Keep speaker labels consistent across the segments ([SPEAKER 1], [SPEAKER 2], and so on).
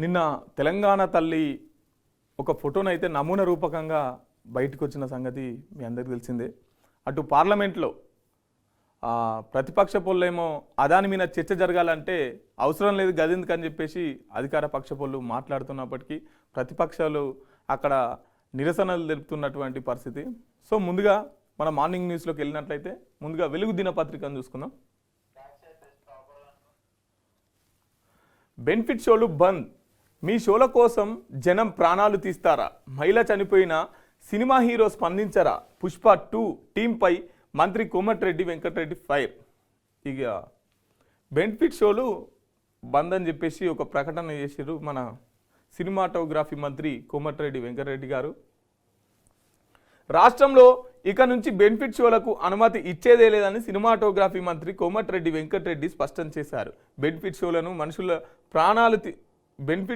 [SPEAKER 1] నిన్న తెలంగాణ తల్లి ఒక ఫోటోనైతే నమూనా రూపకంగా బయటకు వచ్చిన సంగతి మీ అందరికీ తెలిసిందే. అటు పార్లమెంట్లో ప్రతిపక్ష పొల్లేమో అదాని మీద చర్చ జరగాలంటే అవసరం లేదు గదిందుకని చెప్పేసి అధికార పక్ష పొల్లు మాట్లాడుతున్నప్పటికీ ప్రతిపక్షాలు అక్కడ నిరసనలు తెలుపుతున్నటువంటి పరిస్థితి. సో ముందుగా మన మార్నింగ్ న్యూస్లోకి వెళ్ళినట్లయితే ముందుగా వెలుగు దినపత్రికను చూసుకుందాం. బెనిఫిట్ షోలు బంద్, మీ షోల కోసం జనం ప్రాణాలు తీస్తారా? మహిళ చనిపోయిన సినిమా హీరో స్పందించరా? పుష్ప 2 టీంపై మంత్రి కోమటిరెడ్డి వెంకటరెడ్డి ఫైర్. ఇక బెనిఫిట్ షోలు బంద్ అని చెప్పేసి ఒక ప్రకటన చేశారు మన సినిమాటోగ్రఫీ మంత్రి కోమటిరెడ్డి వెంకటరెడ్డి గారు. రాష్ట్రంలో ఇక నుంచి బెనిఫిట్ షోలకు అనుమతి ఇచ్చేదే లేదని సినిమాటోగ్రఫీ మంత్రి కోమటిరెడ్డి వెంకటరెడ్డి స్పష్టం చేశారు. బెనిఫిట్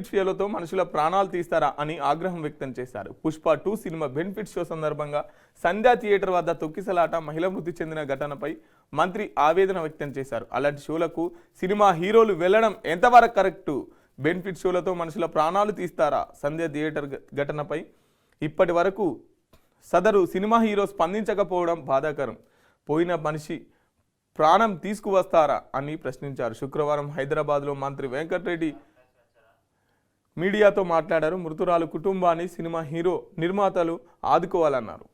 [SPEAKER 1] షోలతో మనుషుల ప్రాణాలు తీస్తారా అని ఆగ్రహం వ్యక్తం చేశారు. పుష్ప 2 సినిమా బెనిఫిట్ షో సందర్భంగా సంధ్యా థియేటర్ వద్ద తొక్కిసలాట, మహిళ మృతి చెందిన ఘటనపై మంత్రి ఆవేదన వ్యక్తం చేశారు. అలాంటి షోలకు సినిమా హీరోలు వెళ్లడం ఎంతవరకు కరెక్టు? బెనిఫిట్ షోలతో మనుషుల ప్రాణాలు తీస్తారా? సంధ్యా థియేటర్ ఘటనపై ఇప్పటి వరకు సదరు సినిమా హీరో స్పందించకపోవడం బాధాకరం. పోయిన మనిషి ప్రాణం తీసుకువస్తారా అని ప్రశ్నించారు. శుక్రవారం హైదరాబాద్లో మంత్రి వెంకటరెడ్డి మీడియాతో మాట్లాడారు. మృతురాలు కుటుంబాన్ని సినిమా హీరో నిర్మాతలు ఆదుకోవాలన్నారు.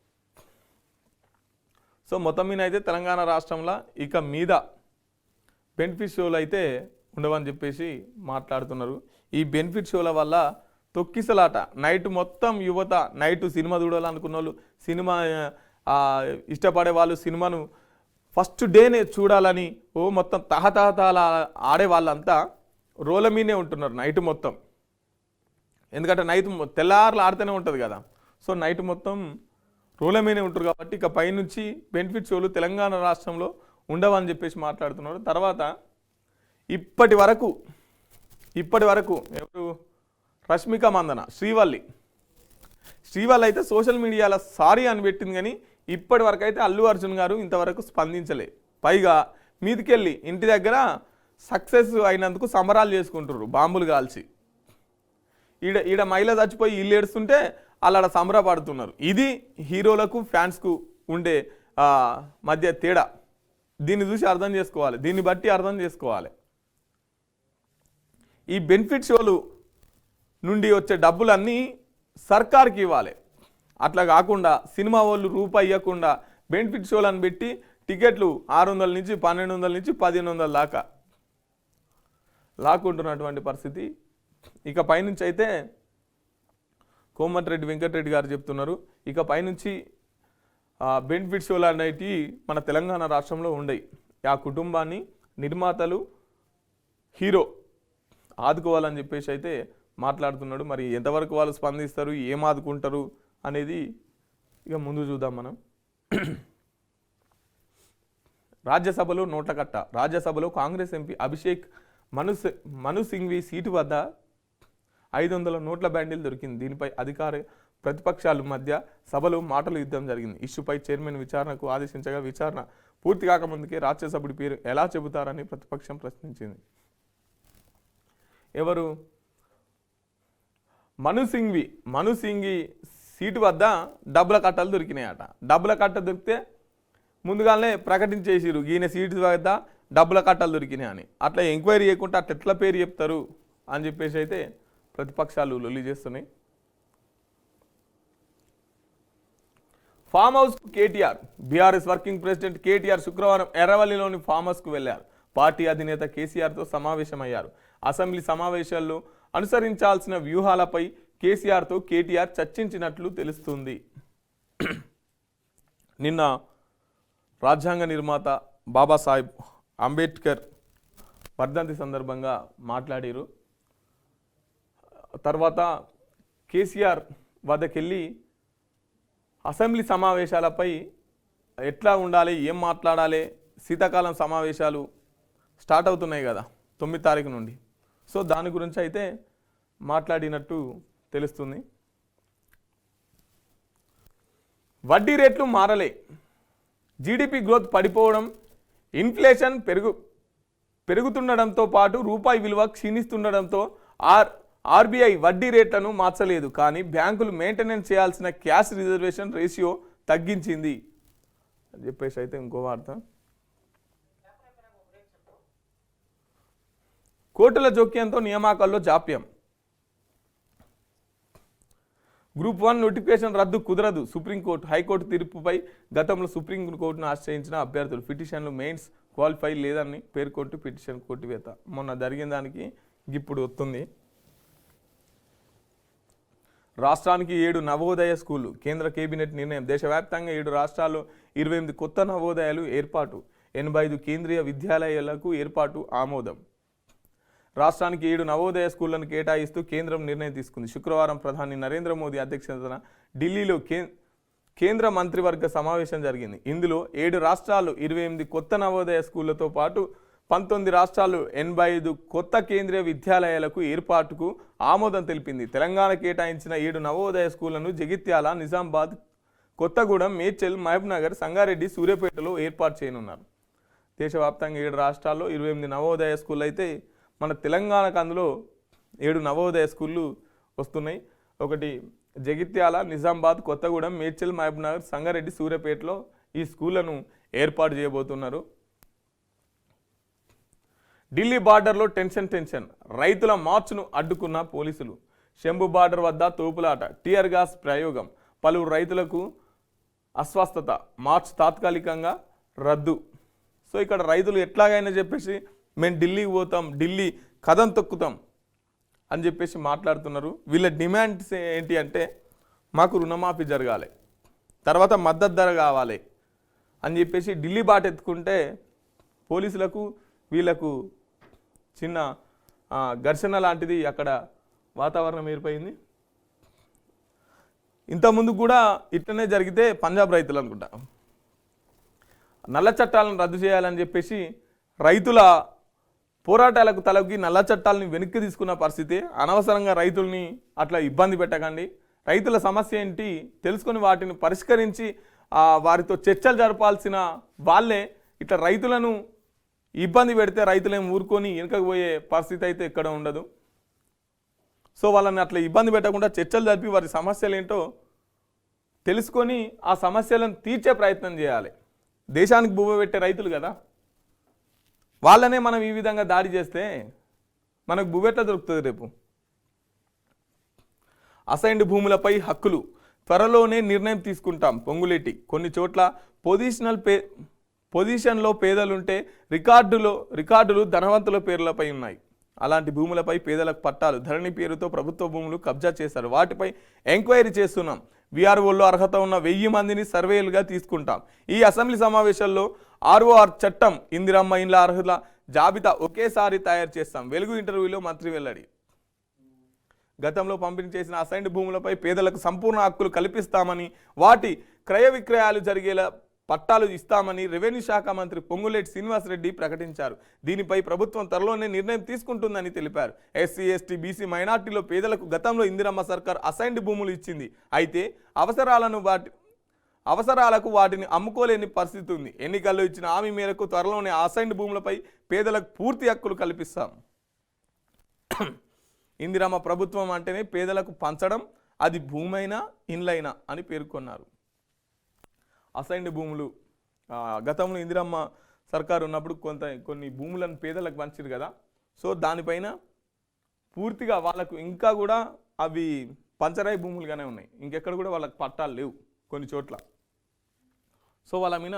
[SPEAKER 1] సో మొత్తం మీద అయితే తెలంగాణ రాష్ట్రంలో ఇక మీద బెనిఫిట్ షోలు అయితే ఉండవని చెప్పేసి మాట్లాడుతున్నారు. ఈ బెనిఫిట్ షోల వల్ల తొక్కిసలాట, నైట్ మొత్తం యువత నైట్ సినిమా చూడాలనుకున్న వాళ్ళు, సినిమా ఇష్టపడే వాళ్ళు సినిమాను ఫస్ట్ డేనే చూడాలని మొత్తం తహతహతాల ఆడే వాళ్ళంతా రోల మీదే ఉంటున్నారు నైట్ మొత్తం. ఎందుకంటే నైట్ తెల్లార్లు ఆడుతూనే ఉంటుంది కదా. సో నైట్ మొత్తం రోల మీదే ఉంటారు కాబట్టి ఇక పైనుంచి బెనిఫిట్ షోలు తెలంగాణ రాష్ట్రంలో ఉండవని చెప్పేసి మాట్లాడుతున్నారు. తర్వాత ఇప్పటి వరకు ఎవరు, రష్మిక మందన, శ్రీవల్లి అయితే సోషల్ మీడియాలో సారీ అని పెట్టింది. కానీ ఇప్పటి వరకు అయితే అల్లు అర్జున్ గారు ఇంతవరకు స్పందించలే. పైగా మీదికెళ్ళి ఇంటి దగ్గర సక్సెస్ అయినందుకు సంబరాలు చేసుకుంటారు బాంబులు కాల్చి. ఈడ మహిళ చచ్చిపోయి ఇల్లు ఏడుస్తుంటే అలా సంబరపడుతున్నారు. ఇది హీరోలకు ఫ్యాన్స్కు ఉండే మధ్య తేడా. దీన్ని చూసి అర్థం చేసుకోవాలి, దీన్ని బట్టి అర్థం చేసుకోవాలి. ఈ బెనిఫిట్ షోలు నుండి వచ్చే డబ్బులన్నీ సర్కార్కి ఇవ్వాలి. అట్లా కాకుండా సినిమా వాళ్ళు రూపాయి ఇవ్వకుండా బెనిఫిట్ షోలను పెట్టి టికెట్లు 600 నుంచి 1200 నుంచి 1500 దాకా లాక్కుంటున్నటువంటి పరిస్థితి. ఇక పైనుంచి అయితే కోమటిరెడ్డి వెంకటరెడ్డి గారు చెప్తున్నారు, ఇక పైనుంచి బెనిఫిట్ షోలు అనేవి మన తెలంగాణ రాష్ట్రంలో ఉండయి. ఆ కుటుంబాన్ని నిర్మాతలు, హీరో ఆదుకోవాలని చెప్పేసి అయితే మాట్లాడుతున్నాడు. మరి ఎంతవరకు వాళ్ళు స్పందిస్తారు, ఏం ఆదుకుంటారు అనేది ఇక ముందు చూద్దాం మనం. రాజ్యసభలో నోట్ల కట్ట. రాజ్యసభలో కాంగ్రెస్ ఎంపీ అభిషేక్ మను సింఘ్వి సీటు వద్ద 500 నోట్ల బ్యాండిల్ దొరికింది. దీనిపై అధికార ప్రతిపక్షాల మధ్య సభలో మాటల యుద్ధం జరిగింది. ఇష్యూపై చైర్మన్ విచారణకు ఆదేశించగా విచారణ పూర్తి కాకముందుకే రాజ్యసభ్యుడి పేరు ఎలా చెబుతారని ప్రతిపక్షం ప్రశ్నించింది. ఎవరు? మను సింఘ్వి సీటు వద్ద డబ్బుల కట్టలు దొరికినాయట. డబ్బుల కట్ట దొరికితే ముందుగానే ప్రకటించేసిరు ఈయన సీటు వద్ద డబ్బుల కట్టలు దొరికినాయి అని. అట్లా ఎంక్వైరీ చేయకుండా అట్లా ఎట్లా పేరు చెప్తారు అని చెప్పేసి అయితే ప్రతిపక్షాలు లొల్లి చేస్తున్నాయి. ఫామ్ హౌస్కు కేటీఆర్. బీఆర్ఎస్ వర్కింగ్ ప్రెసిడెంట్ కేటీఆర్ శుక్రవారం ఎర్రవల్లిలోని ఫామ్ హౌస్కు వెళ్లారు. పార్టీ అధినేత కేసీఆర్తో సమావేశమయ్యారు. అసెంబ్లీ సమావేశాల్లో అనుసరించాల్సిన వ్యూహాలపై కేసీఆర్తో కేటీఆర్ చర్చించినట్లు తెలుస్తుంది. నిన్న రాజ్యాంగ నిర్మాత బాబాసాహెబ్ అంబేద్కర్ వర్ధంతి సందర్భంగా మాట్లాడారు. తర్వాత కేసీఆర్ వద్దకెళ్ళి అసెంబ్లీ సమావేశాలపై ఎట్లా ఉండాలి, ఏం మాట్లాడాలి, శీతాకాలం సమావేశాలు స్టార్ట్ అవుతున్నాయి కదా 9 తారీఖు నుండి. సో దాని గురించి అయితే మాట్లాడినట్టు తెలుస్తుంది. వడ్డీ రేట్లు మారలే, జీడిపి గ్రోత్ పడిపోవడం, ఇన్ఫ్లేషన్ పెరుగుతుండడంతో పాటు రూపాయి విలువ క్షీణిస్తుండడంతో ఆర్బీఐ వడ్డీ రేట్లను మార్చలేదు, కానీ బ్యాంకులు మెయింటెనెన్స్ చేయాల్సిన క్యాష్ రిజర్వేషన్ రేషియో తగ్గించింది అని చెప్పేసి అయితే ఇంకో వార్త. కోర్టుల జోక్యంతో నియామకాల్లో జాప్యం. గ్రూప్ 1 నోటిఫికేషన్ రద్దు కుదరదు. సుప్రీంకోర్టు హైకోర్టు తీర్పుపై గతంలో సుప్రీంకోర్టును ఆశ్రయించిన అభ్యర్థులు పిటిషన్లు మెయిన్స్ క్వాలిఫై లేదని పేర్కొంటూ పిటిషన్ కొట్టివేత. మొన్న జరిగిన దానికి ఇప్పుడు వస్తుంది. రాష్ట్రానికి 7 నవోదయ స్కూళ్లు. కేంద్ర కేబినెట్ నిర్ణయం. దేశవ్యాప్తంగా 7 రాష్ట్రాల్లో 28 కొత్త నవోదయాలు ఏర్పాటు. 85 కేంద్రీయ విద్యాలయాలకు ఏర్పాటు ఆమోదం. రాష్ట్రానికి 7 నవోదయ స్కూళ్లను కేటాయిస్తూ కేంద్రం నిర్ణయం తీసుకుంది. శుక్రవారం ప్రధాని నరేంద్ర మోదీ అధ్యక్షతన ఢిల్లీలో కేంద్ర మంత్రివర్గ సమావేశం జరిగింది. ఇందులో 7 రాష్ట్రాలు 28 కొత్త నవోదయ స్కూళ్లతో పాటు 19 రాష్ట్రాలు 85 కొత్త కేంద్రీయ విద్యాలయాలకు ఏర్పాటుకు ఆమోదం తెలిపింది. తెలంగాణ కేటాయించిన 7 నవోదయ స్కూళ్లను జగిత్యాల, నిజామాబాద్, కొత్తగూడెం, మేడ్చల్, మహబూబ్నగర్, సంగారెడ్డి, సూర్యాపేటలో ఏర్పాటు చేయనున్నారు. దేశవ్యాప్తంగా 7 రాష్ట్రాల్లో 28 నవోదయ స్కూళ్ళు అయితే మన తెలంగాణకు అందులో 7 నవోదయ స్కూళ్ళు వస్తున్నాయి. ఒకటి జగిత్యాల, నిజామాబాద్, కొత్తగూడెం, మేడ్చల్, మహబూబ్నగర్, సంగారెడ్డి, సూర్యాపేటలో ఈ స్కూళ్లను ఏర్పాటు చేయబోతున్నారు. ఢిల్లీ బార్డర్లో టెన్షన్. రైతుల మార్చును అడ్డుకున్న పోలీసులు. శంభు బార్డర్ వద్ద తోపులాట, టియర్ గ్యాస్ ప్రయోగం. పలువురు రైతులకు అస్వస్థత. మార్చ్ తాత్కాలికంగా రద్దు. సో ఇక్కడ రైతులు ఎట్లాగైనా చెప్పేసి మేము ఢిల్లీకి పోతాం, ఢిల్లీ కథం తొక్కుతాం అని చెప్పేసి మాట్లాడుతున్నారు. వీళ్ళ డిమాండ్స్ ఏంటి అంటే మాకు రుణమాఫీ జరగాలి, తర్వాత మద్దతు ధర కావాలి అని చెప్పేసి ఢిల్లీ బాట ఎత్తుకుంటే పోలీసులకు వీళ్ళకు చిన్న ఘర్షణ లాంటిది అక్కడ వాతావరణం ఏర్పడింది. ఇంతకుముందు కూడా ఇట్లనే జరిగితే పంజాబ్ రైతులు అనుకుంటా నల్ల చట్టాలను రద్దు చేయాలని చెప్పేసి రైతుల పోరాటాలకు తలకి నల్ల చట్టాలని వెనక్కి తీసుకున్న పరిస్థితి. అనవసరంగా రైతుల్ని అట్లా ఇబ్బంది పెట్టకండి, రైతుల సమస్య ఏంటి తెలుసుకొని వాటిని పరిష్కరించి వారితో చర్చలు జరపాల్సిన వాళ్ళే ఇట్లా రైతులను ఇబ్బంది పెడితే రైతులేం ఊరుకొని వెనకకు పోయే పరిస్థితి అయితే ఎక్కడ ఉండదు. సో వాళ్ళని అట్లా ఇబ్బంది పెట్టకుండా చర్చలు జరిపి వారి సమస్యలు ఏంటో తెలుసుకొని ఆ సమస్యలను తీర్చే ప్రయత్నం చేయాలి. దేశానికి భూమి పెట్టే రైతులు కదా, వాళ్ళనే మనం ఈ విధంగా దాడి చేస్తే మనకు భూమి ఎట్లా దొరుకుతుంది రేపు. అసైన్డ్ భూములపై హక్కులు త్వరలోనే నిర్ణయం తీసుకుంటాం. పొంగులేటి. కొన్ని చోట్ల పొజిషన్లో పేదలుంటే రికార్డులు ధనవంతుల పేర్లపై ఉన్నాయి. అలాంటి భూములపై పేదలకు పట్టాలు ధరణి పేరుతో ప్రభుత్వ భూములు కబ్జా చేశారు. వాటిపై ఎంక్వైరీ చేస్తున్నాం. వీఆర్ఓల్లో అర్హత ఉన్న 1000 మందిని సర్వేలుగా తీసుకుంటాం. ఈ అసెంబ్లీ సమావేశాల్లో ఆర్ఓఆర్ చట్టం, ఇందిరమ్మ ఇండ్ల అర్హుల జాబితా ఒకేసారి తయారు చేస్తాం. వెలుగు ఇంటర్వ్యూలో మంత్రి వెల్లడి. గతంలో పంపిణీ చేసిన అసైన్డ్ భూములపై పేదలకు సంపూర్ణ హక్కులు కల్పిస్తామని, వాటి క్రయ విక్రయాలు జరిగేలా పట్టాలు ఇస్తామని రెవెన్యూ శాఖ మంత్రి పొంగులేటి శ్రీనివాసరెడ్డి ప్రకటించారు. దీనిపై ప్రభుత్వం త్వరలోనే నిర్ణయం తీసుకుంటుందని తెలిపారు. ఎస్సీ, ఎస్టీ, బీసీ, మైనార్టీలో పేదలకు గతంలో ఇందిరమ్మ సర్కార్ అసైన్డ్ భూములు ఇచ్చింది. అయితే అవసరాలకు వాటిని అమ్ముకోలేని పరిస్థితి ఉంది. ఎన్నికల్లో ఇచ్చిన హామీ మేరకు త్వరలోనే అసైన్డ్ భూములపై పేదలకు పూర్తి హక్కులు కల్పిస్తాం. ఇందిరమ్మ ప్రభుత్వం అంటేనే పేదలకు పంచడం, అది భూమైనా ఇండ్లైనా అని పేర్కొన్నారు. అసైన్డ్ భూములు గతంలో ఇందిరమ్మ సర్కారు ఉన్నప్పుడు కొన్ని భూములను పేదలకు పంచారు కదా, సో దానిపైన పూర్తిగా వాళ్ళకు ఇంకా కూడా అవి పంచరాయి భూములుగానే ఉన్నాయి. ఇంకెక్కడ కూడా వాళ్ళకి పట్టాలు లేవు కొన్ని చోట్ల. సో వాళ్ళ మీద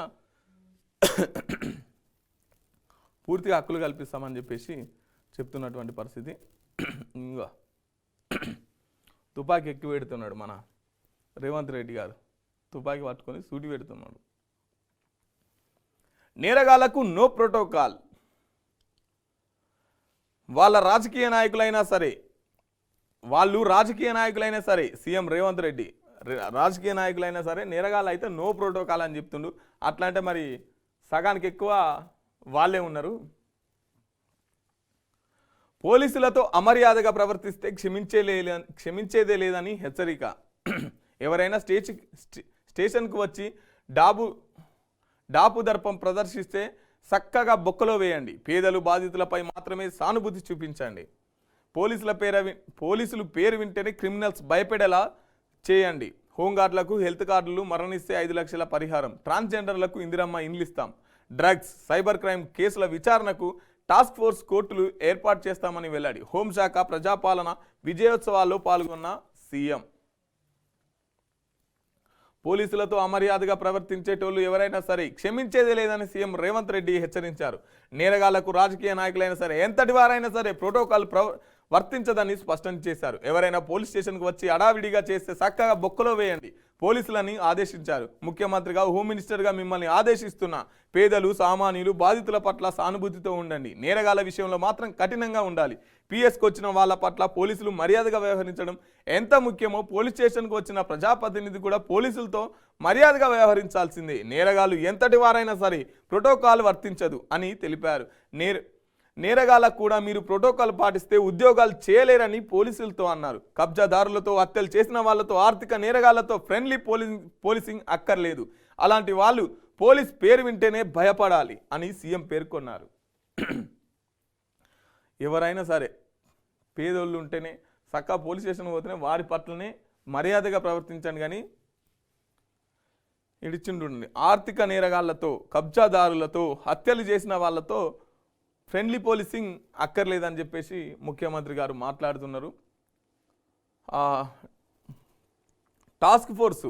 [SPEAKER 1] పూర్తిగా హక్కులు కల్పిస్తామని చెప్పేసి చెప్తున్నటువంటి పరిస్థితి. ఇంకా తుపాకీ ఎక్కువ పెడుతున్నాడు మన రేవంత్ రెడ్డి గారు, తుపాకీ పట్టుకొని సూటి పెడుతున్నాడు. నేరగాళ్లకు నో ప్రోటోకాల్. వాళ్ళు రాజకీయ నాయకులైనా సరే సీఎం రేవంత్ రెడ్డి రాజకీయ నాయకులైనా సరే నేరగాళ్ళు అయితే నో ప్రోటోకాల్ అని చెప్తుండు. అట్లా అంటే మరి సగానికి ఎక్కువ వాళ్ళే ఉన్నారు. పోలీసులతో అమర్యాదగా ప్రవర్తిస్తే క్షమించేదే లేదని హెచ్చరిక. ఎవరైనా స్టేషన్కు వచ్చి డాపు దర్పం ప్రదర్శిస్తే చక్కగా బొక్కలో వేయండి. పేదలు బాధితులపై మాత్రమే సానుభూతి చూపించండి. పోలీసులు పేరు వింటేనే క్రిమినల్స్ భయపడేలా చేయండి. హోంగార్డులకు హెల్త్ కార్డులు మరణిస్తే 5 లక్షల పరిహారం. ట్రాన్స్జెండర్లకు ఇందిరమ్మ ఇండ్లు ఇస్తాం. డ్రగ్స్ సైబర్ క్రైమ్ కేసుల విచారణకు టాస్క్ ఫోర్స్ కోర్టులు ఏర్పాటు చేస్తామని వెల్లడి. హోంశాఖ ప్రజాపాలన విజయోత్సవాల్లో పాల్గొన్న సీఎం. పోలీసులతో అమర్యాదగా ప్రవర్తించేటోళ్ళు ఎవరైనా సరే క్షమించేదే లేదని సీఎం రేవంత్ రెడ్డి హెచ్చరించారు. నేరగాళ్లకు రాజకీయ నాయకులైనా సరే ఎంతటి వారైనా సరే ప్రోటోకాల్ వర్తించదని స్పష్టం చేశారు. ఎవరైనా పోలీస్ స్టేషన్కు వచ్చి అడావిడిగా చేస్తే చక్కగా బొక్కలో వేయండి పోలీసులని ఆదేశించారు. ముఖ్యమంత్రిగా హోమ్ మినిస్టర్గా మిమ్మల్ని ఆదేశిస్తున్న పేదలు సామాన్యులు బాధితుల పట్ల సానుభూతితో ఉండండి. నేరగాళ్ల విషయంలో మాత్రం కఠినంగా ఉండాలి. పిఎస్కి వచ్చిన వాళ్ళ పట్ల పోలీసులు మర్యాదగా వ్యవహరించడం ఎంత ముఖ్యమో పోలీస్ స్టేషన్కు వచ్చిన ప్రజాప్రతినిధి కూడా పోలీసులతో మర్యాదగా వ్యవహరించాల్సిందే. నేరగాళ్లు ఎంతటి వారైనా సరే ప్రోటోకాల్ వర్తించదు అని తెలిపారు. నేరగాళ్లకు కూడా మీరు ప్రోటోకాల్ పాటిస్తే ఉద్యోగాలు చేయలేరని పోలీసులతో అన్నారు. కబ్జాదారులతో హత్యలు చేసిన వాళ్ళతో ఆర్థిక నేరగాళ్లతో ఫ్రెండ్లీ పోలీసింగ్ అక్కర్లేదు. అలాంటి వాళ్ళు పోలీస్ పేరు వింటేనే భయపడాలి అని సీఎం పేర్కొన్నారు. ఎవరైనా సరే పేదోళ్ళు ఉంటేనే చక్కగా పోలీస్ స్టేషన్ పోతేనే వారి పట్లనే మర్యాదగా ప్రవర్తించండి. కానీ ఇడిచిండుండి ఆర్థిక నేరగాళ్లతో కబ్జాదారులతో హత్యలు చేసిన వాళ్ళతో ఫ్రెండ్లీ పోలీసింగ్ అక్కర్లేదని చెప్పేసి ముఖ్యమంత్రి గారు మాట్లాడుతున్నారు. Task force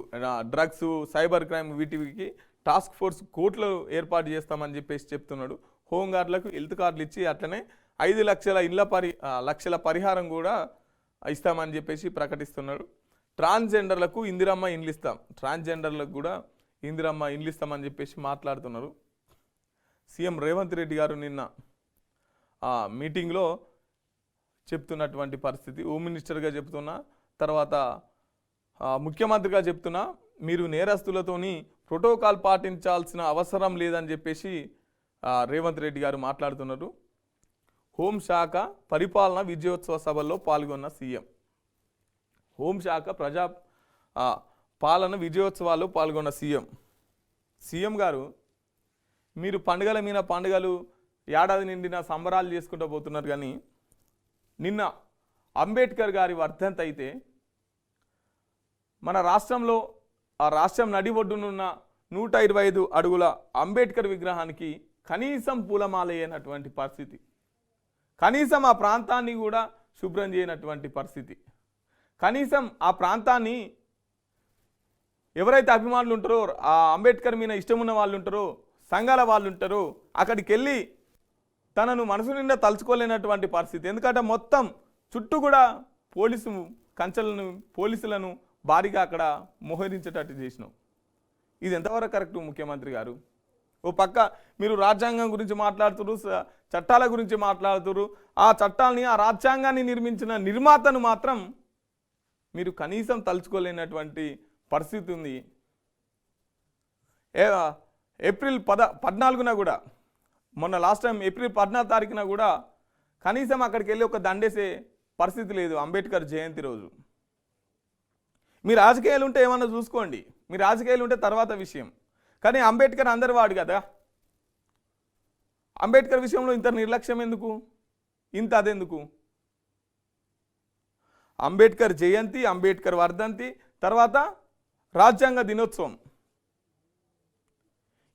[SPEAKER 1] drugs cyber crime వీటికి టాస్క్ ఫోర్స్ కోర్టులు ఏర్పాటు చేస్తామని చెప్పేసి చెప్తున్నాడు. హోంగార్డులకు హెల్త్ కార్డులు ఇచ్చి అట్లనే 5 లక్షల లక్షల పరిహారం కూడా ఇస్తామని చెప్పేసి ప్రకటిస్తున్నాడు. ట్రాన్స్జెండర్లకు ఇందిరమ్మ ఇండ్లు ఇస్తాం. ట్రాన్స్జెండర్లకు కూడా ఇందిరమ్మ ఇండ్లు ఇస్తామని చెప్పేసి మాట్లాడుతున్నారు. సీఎం రేవంత్ రెడ్డి గారు నిన్న మీటింగ్లో చెప్తున్నటువంటి పరిస్థితి. హోమ్ మినిస్టర్గా చెప్తున్నా, తర్వాత ముఖ్యమంత్రిగా చెప్తున్నా, మీరు నేరస్తులతోని ప్రోటోకాల్ పాటించాల్సిన అవసరం లేదని చెప్పేసి రేవంత్ రెడ్డి గారు మాట్లాడుతున్నారు. హోంశాఖ పరిపాలన విజయోత్సవ సభల్లో పాల్గొన్న సీఎం. హోంశాఖ పాలన విజయోత్సవాల్లో పాల్గొన్న సీఎం గారు మీరు పండుగల మీద పండుగలు ఏడాది నిండిన సంబరాలు చేసుకుంటూ పోతున్నారు. కానీ నిన్న అంబేద్కర్ గారి వర్ధంతి అయితే మన రాష్ట్రంలో ఆ రాష్ట్రం నడి ఒడ్డునున్న 125 అడుగుల అంబేద్కర్ విగ్రహానికి కనీసం పూలమాల అయినటువంటి పరిస్థితి, కనీసం ఆ ప్రాంతాన్ని కూడా శుభ్రం చేయనటువంటి పరిస్థితి, కనీసం ఆ ప్రాంతాన్ని ఎవరైతే అభిమానులు ఉంటారో ఆ అంబేద్కర్ మీద ఇష్టం ఉన్న వాళ్ళు ఉంటారో సంఘాల వాళ్ళు ఉంటారో అక్కడికి వెళ్ళి తనను మనసు నిండా తలుచుకోలేనటువంటి పరిస్థితి. ఎందుకంటే మొత్తం చుట్టూ కూడా పోలీసులను భారీగా అక్కడ మోహరించేటట్టు చేసినాం. ఇది ఎంతవరకు కరెక్ట్ ముఖ్యమంత్రి గారు? ఓ పక్క మీరు రాజ్యాంగం గురించి మాట్లాడుతున్నారు, చట్టాల గురించి మాట్లాడుతున్నారు. ఆ చట్టాలని ఆ రాజ్యాంగాన్ని నిర్మించిన నిర్మాతను మాత్రం మీరు కనీసం తలుచుకోలేనటువంటి పరిస్థితి ఉంది. ఏప్రిల్ 14న కూడా మొన్న లాస్ట్ టైం ఏప్రిల్ 14 తారీఖున కూడా కనీసం అక్కడికి వెళ్ళి ఒక దండేసే పరిస్థితి లేదు అంబేద్కర్ జయంతి రోజు. మీ రాజకీయాలు ఉంటే ఏమన్నా చూసుకోండి, మీ రాజకీయాలు ఉంటే తర్వాత విషయం. కానీ అంబేద్కర్ అందరి వాడు కదా, అంబేద్కర్ విషయంలో ఇంత నిర్లక్ష్యం ఎందుకు, ఇంత అదెందుకు? అంబేద్కర్ జయంతి, అంబేద్కర్ వర్ధంతి, తర్వాత రాజ్యాంగ దినోత్సవం,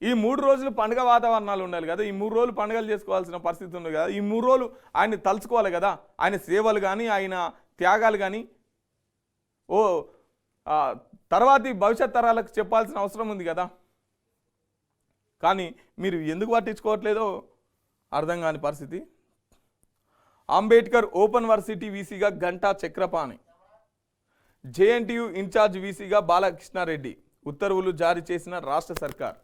[SPEAKER 1] ఈ 3 రోజులు పండుగ వాతావరణాలు ఉండాలి కదా. ఈ 3 రోజులు పండుగలు చేసుకోవాల్సిన పరిస్థితి ఉంది కదా. ఈ 3 రోజులు ఆయన తలుచుకోవాలి కదా. ఆయన సేవలు కానీ ఆయన త్యాగాలు కానీ తర్వాతి భవిష్యత్ తరాలకు చెప్పాల్సిన అవసరం ఉంది కదా. కానీ మీరు ఎందుకు పట్టించుకోవట్లేదో అర్థం కాని పరిస్థితి. అంబేద్కర్ ఓపెన్ వర్సిటీ వీసీగా గంటా చక్రపాణి, జేఎన్టీయూ ఇన్ఛార్జ్ వీసీగా బాలకృష్ణారెడ్డి ఉత్తర్వులు జారీ చేసిన రాష్ట్ర సర్కార్.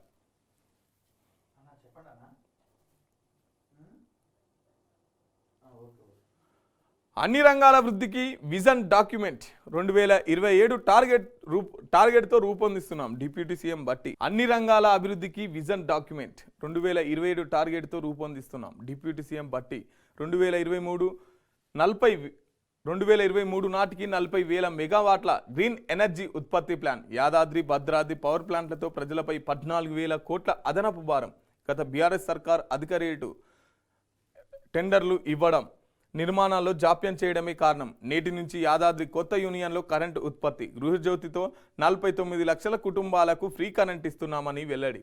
[SPEAKER 1] అన్ని రంగాల వృద్ధికి విజన్ డాక్యుమెంట్ 2027 టార్గెట్తో రూపొందిస్తున్నాం. Deputy CM Bhatti. అన్ని రంగాల అభివృద్ధికి విజన్ డాక్యుమెంట్ 2027 టార్గెట్తో రూపొందిస్తున్నాం. Deputy CM Bhatti. 2023 నాటికి 40,000 మెగావాట్ల గ్రీన్ ఎనర్జీ ఉత్పత్తి ప్లాన్. యాదాద్రి భద్రాద్రి పవర్ ప్లాంట్లతో ప్రజలపై 14,000 కోట్ల అదనపు భారం. గత బీఆర్ఎస్ సర్కార్ అధిక రేటు టెండర్లు ఇవ్వడం, నిర్మాణాల్లో జాప్యం చేయడమే కారణం. నేటి నుంచి యాదాద్రి కొత్త యూనియన్లో కరెంటు ఉత్పత్తి. గృహజ్యోతితో 49 లక్షల కుటుంబాలకు ఫ్రీ కరెంట్ ఇస్తున్నామని వెల్లడి.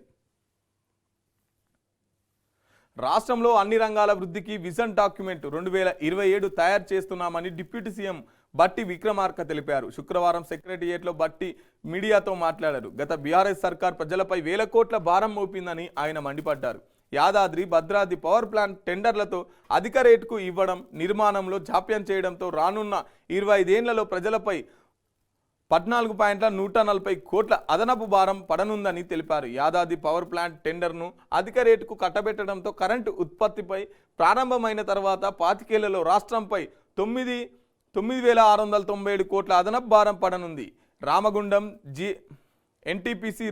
[SPEAKER 1] రాష్ట్రంలో అన్ని రంగాల వృద్ధికి విజన్ డాక్యుమెంట్ 2027 తయారు చేస్తున్నామని డిప్యూటీ సీఎం బట్టి విక్రమార్క తెలిపారు. శుక్రవారం సెక్రటేరియట్లో బట్టి మీడియాతో మాట్లాడారు. గత బీఆర్ఎస్ సర్కార్ ప్రజలపై వేల కోట్ల భారం మోపిందని ఆయన మండిపడ్డారు. యాదాద్రి భద్రాద్రి పవర్ ప్లాంట్ టెండర్లతో అధిక రేటుకు ఇవ్వడం, నిర్మాణంలో జాప్యం చేయడంతో రానున్న 25 ఏళ్లలో ప్రజలపై 14.140 కోట్ల అదనపు భారం పడనుందని తెలిపారు. యాదాద్రి పవర్ ప్లాంట్ టెండర్ను అధిక రేటుకు కట్టబెట్టడంతో కరెంటు ఉత్పత్తిపై ప్రారంభమైన తర్వాత 25 ఏళ్లలో రాష్ట్రంపై 9,697 కోట్ల అదనపు భారం పడనుంది. రామగుండం ఎన్టీపీసీ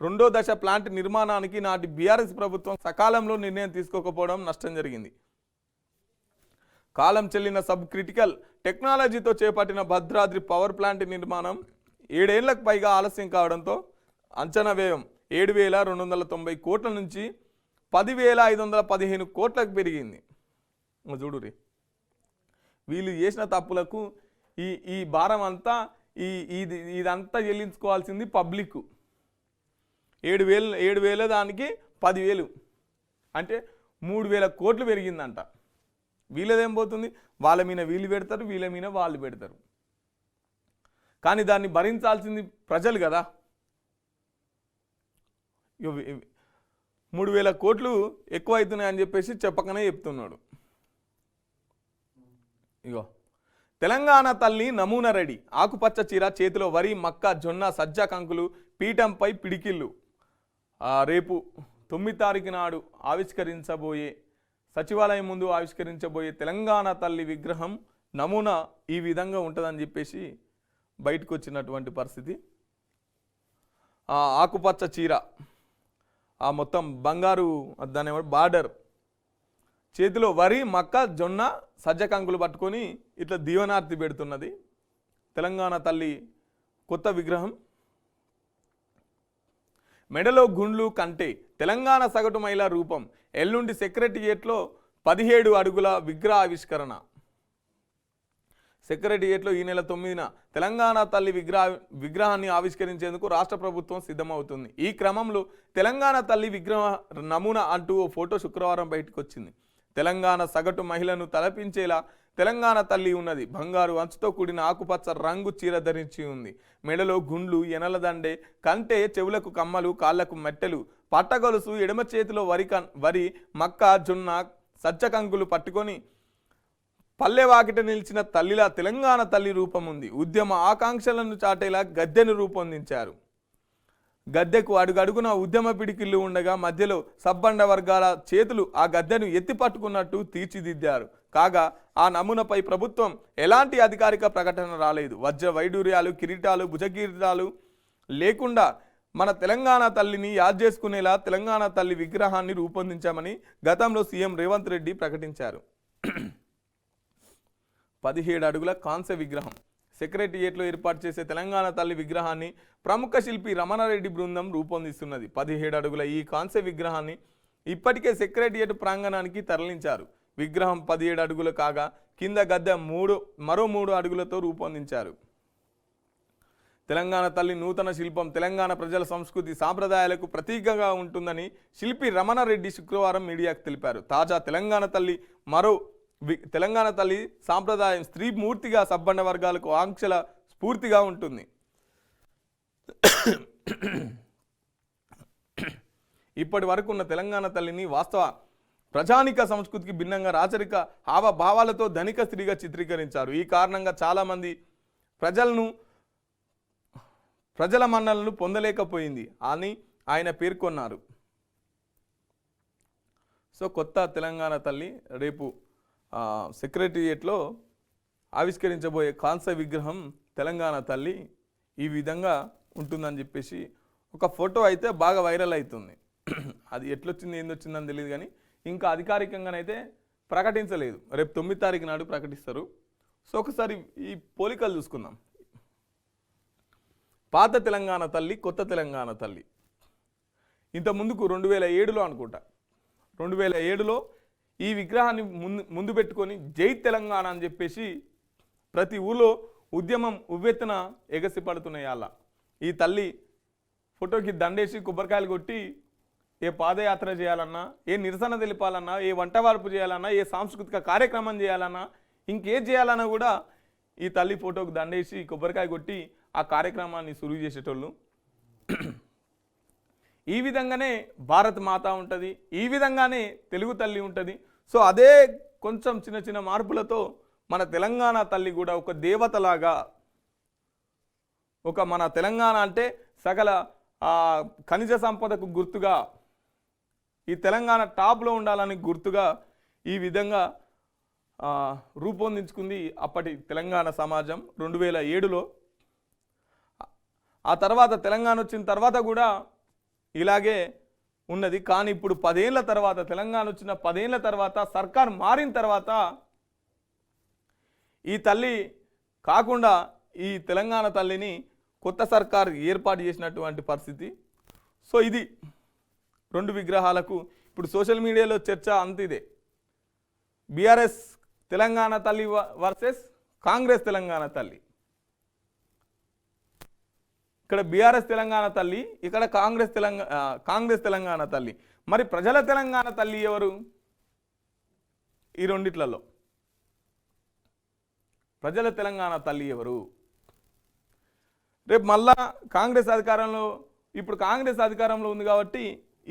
[SPEAKER 1] రెండో దశ ప్లాంట్ నిర్మాణానికి నాటి బీఆర్ఎస్ ప్రభుత్వం సకాలంలో నిర్ణయం తీసుకోకపోవడం నష్టం జరిగింది. కాలం చెల్లిన సబ్ క్రిటికల్ టెక్నాలజీతో చేపట్టిన భద్రాద్రి పవర్ ప్లాంట్ నిర్మాణం 7 ఏళ్లకు పైగా ఆలస్యం కావడంతో అంచనా వ్యయం 7,290 కోట్ల నుంచి 10,515 కోట్లకు పెరిగింది. చూడురి, వీళ్ళు చేసిన తప్పులకు ఈ భారం అంతా ఇదంతా చెల్లించుకోవాల్సింది పబ్లిక్. 7,000 దానికి 10,000 అంటే 3,000 కోట్లు పెరిగిందంట. వీళ్ళదేం పోతుంది? వాళ్ళ మీద వీళ్ళు పెడతారు, వీళ్ళ మీద వాళ్ళు పెడతారు. కానీ దాన్ని భరించాల్సింది ప్రజలు కదా. 3,000 కోట్లు ఎక్కువ అవుతున్నాయని చెప్పేసి చెప్పకనే చెప్తున్నాడు. ఇగో, తెలంగాణ తల్లి నమూనా రెడీ. ఆకుపచ్చ చీర, చేతిలో వరి, మక్క, జొన్న, సజ్జ కంకులు, పీఠంపై పిడికిళ్ళు. రేపు 9 తారీఖు నాడు సచివాలయం ముందు ఆవిష్కరించబోయే తెలంగాణ తల్లి విగ్రహం నమూనా ఈ విధంగా ఉంటుందని చెప్పేసి బయటకు వచ్చినటువంటి పరిస్థితి. ఆకుపచ్చ చీర, మొత్తం బంగారు దాని బార్డర్, చేతిలో వరి, మక్క, జొన్న, సజ్జ కంకులు పట్టుకొని ఇట్లా దీవనార్తి పెడుతున్నది తెలంగాణ తల్లి కొత్త విగ్రహం. మెడలో గుండ్లు కంటే తెలంగాణ సగటు మహిళా రూపం. ఎల్లుండి సెక్రటేరియట్లో 17 అడుగుల విగ్రహ ఆవిష్కరణ. సెక్రటేరియట్లో ఈ నెల 9న తెలంగాణ తల్లి విగ్రహాన్ని ఆవిష్కరించేందుకు రాష్ట్ర ప్రభుత్వం సిద్ధమవుతుంది. ఈ క్రమంలో తెలంగాణ తల్లి విగ్రహ నమూనా అంటూ ఓ ఫోటో శుక్రవారం బయటకు వచ్చింది. తెలంగాణ సగటు మహిళను తలపించేలా తెలంగాణ తల్లి ఉన్నది. బంగారు అంచుతో కూడిన ఆకుపచ్చ రంగు చీర ధరించి ఉంది. మెడలో గుండ్లు, ఎనల దండే, కంటే చెవులకు కమ్మలు, కాళ్లకు మెట్టెలు, పట్టగొలుసు, ఎడమ చేతిలో వరి, మక్క, జొన్న, సజ్జ కంకులు పట్టుకొని పల్లెవాకిట నిలిచిన తల్లిలా తెలంగాణ తల్లి రూపం ఉంది. ఉద్యమ ఆకాంక్షలను చాటేలా గద్దెను రూపొందించారు. గద్దెకు అడుగడుగున ఉద్యమ పిడికిళ్ళు ఉండగా మధ్యలో సబ్బండ వర్గాల చేతులు ఆ గద్దెను ఎత్తి పట్టుకున్నట్టు తీర్చిదిద్దారు. కాగా ఆ నమూనాపై ప్రభుత్వం ఎలాంటి అధికారిక ప్రకటన రాలేదు. వజ్ర వైడూర్యాలు, కిరీటాలు, భుజకిరీటాలు లేకుండా మన తెలంగాణ తల్లిని యాద్ చేసుకునేలా తెలంగాణ తల్లి విగ్రహాన్ని రూపొందించామని గతంలో సీఎం రేవంత్ రెడ్డి ప్రకటించారు. 17 అడుగుల కాంస్య విగ్రహం. సెక్రటేరియట్లో ఏర్పాటు చేసే తెలంగాణ తల్లి విగ్రహాన్ని ప్రముఖ శిల్పి రమణారెడ్డి బృందం రూపొందిస్తున్నది. 17 అడుగుల ఈ కాంస్య విగ్రహాన్ని ఇప్పటికే సెక్రటేరియట్ ప్రాంగణానికి తరలించారు. విగ్రహం 17 అడుగులు కాగా కింద గద్దె మరో 3 అడుగులతో రూపొందించారు. తెలంగాణ తల్లి నూతన శిల్పం తెలంగాణ ప్రజల సంస్కృతి సాంప్రదాయాలకు ప్రతీకగా ఉంటుందని శిల్పి రమణారెడ్డి శుక్రవారం మీడియాకు తెలిపారు. తాజా తెలంగాణ తల్లి సాంప్రదాయం స్త్రీ మూర్తిగా సబ్బండ వర్గాలకు ఆంక్షల స్ఫూర్తిగా ఉంటుంది. ఇప్పటి వరకు ఉన్న తెలంగాణ తల్లిని వాస్తవ ప్రజానిక సంస్కృతికి భిన్నంగా రాచరిక హావభావాలతో ధనిక స్త్రీగా చిత్రీకరించారు. ఈ కారణంగా చాలామంది ప్రజల మన్నలను పొందలేకపోయింది అని ఆయన పేర్కొన్నారు. సో కొత్త తెలంగాణ తల్లి రేపు సెక్రటేరియట్లో ఆవిష్కరించబోయే కాంస్య విగ్రహం తెలంగాణ తల్లి ఈ విధంగా ఉంటుందని చెప్పేసి ఒక ఫోటో అయితే బాగా వైరల్ అవుతుంది. అది ఎట్లొచ్చింది ఏందొచ్చిందని తెలియదు కానీ ఇంకా అధికారికంగానైతే ప్రకటించలేదు. రేపు 9 తారీఖు నాడు ప్రకటిస్తారు. సో ఒకసారి ఈ పోలికలు చూసుకుందాం. పాత తెలంగాణ తల్లి, కొత్త తెలంగాణ తల్లి. ఇంత ముందుకు 2007లో అనుకుంటా, 2007లో ఈ విగ్రహాన్ని ముందు పెట్టుకొని జై తెలంగాణ అని చెప్పేసి ప్రతి ఊళ్ళో ఉద్యమం ఉవ్వెత్తున ఎగసిపడుతున్నాయి. అలా ఈ తల్లి ఫోటోకి దండేసి కొబ్బరికాయలు కొట్టి ఏ పాదయాత్ర చేయాలన్నా, ఏ నిరసన తెలిపాలన్నా, ఏ వంట వార్పు చేయాలన్నా, ఏ సాంస్కృతిక కార్యక్రమం చేయాలన్నా, ఇంకేం చేయాలన్నా కూడా ఈ తల్లి ఫోటోకి దండేసి కొబ్బరికాయ కొట్టి ఆ కార్యక్రమాన్ని సురువు చేసేటోళ్ళు. ఈ విధంగానే భారత్ మాత ఉంటుంది, ఈ విధంగానే తెలుగు తల్లి ఉంటుంది. సో అదే కొంచెం చిన్న చిన్న మార్పులతో మన తెలంగాణ తల్లి కూడా ఒక దేవతలాగా, ఒక మన తెలంగాణ అంటే సకల ఖనిజ సంపదకు గుర్తుగా, ఈ తెలంగాణ టాప్లో ఉండాలని గుర్తుగా ఈ విధంగా రూపొందించుకుంది అప్పటి తెలంగాణ సమాజం 2007లో. ఆ తర్వాత తెలంగాణ వచ్చిన తర్వాత కూడా ఇలాగే ఉన్నది. కానీ ఇప్పుడు 10 ఏళ్ల తర్వాత, తెలంగాణ వచ్చిన 10 ఏళ్ల తర్వాత, సర్కార్ మారిన తర్వాత ఈ తల్లి కాకుండా ఈ తెలంగాణ తల్లిని కొత్త సర్కార్ ఏర్పాటు చేసినటువంటి పరిస్థితి. సో ఇది 2 విగ్రహాలకు ఇప్పుడు సోషల్ మీడియాలో చర్చ అంత ఇదే. బీఆర్ఎస్ తెలంగాణ తల్లి వర్సెస్ కాంగ్రెస్ తెలంగాణ తల్లి. ఇక్కడ బీఆర్ఎస్ తెలంగాణ తల్లి, ఇక్కడ కాంగ్రెస్ తెలంగాణ తల్లి. మరి ప్రజల తెలంగాణ తల్లి ఎవరు? ఈ రెండిట్లలో ప్రజల తెలంగాణ తల్లి ఎవరు? రేపు మళ్ళా కాంగ్రెస్ అధికారంలో, ఇప్పుడు కాంగ్రెస్ అధికారంలో ఉంది కాబట్టి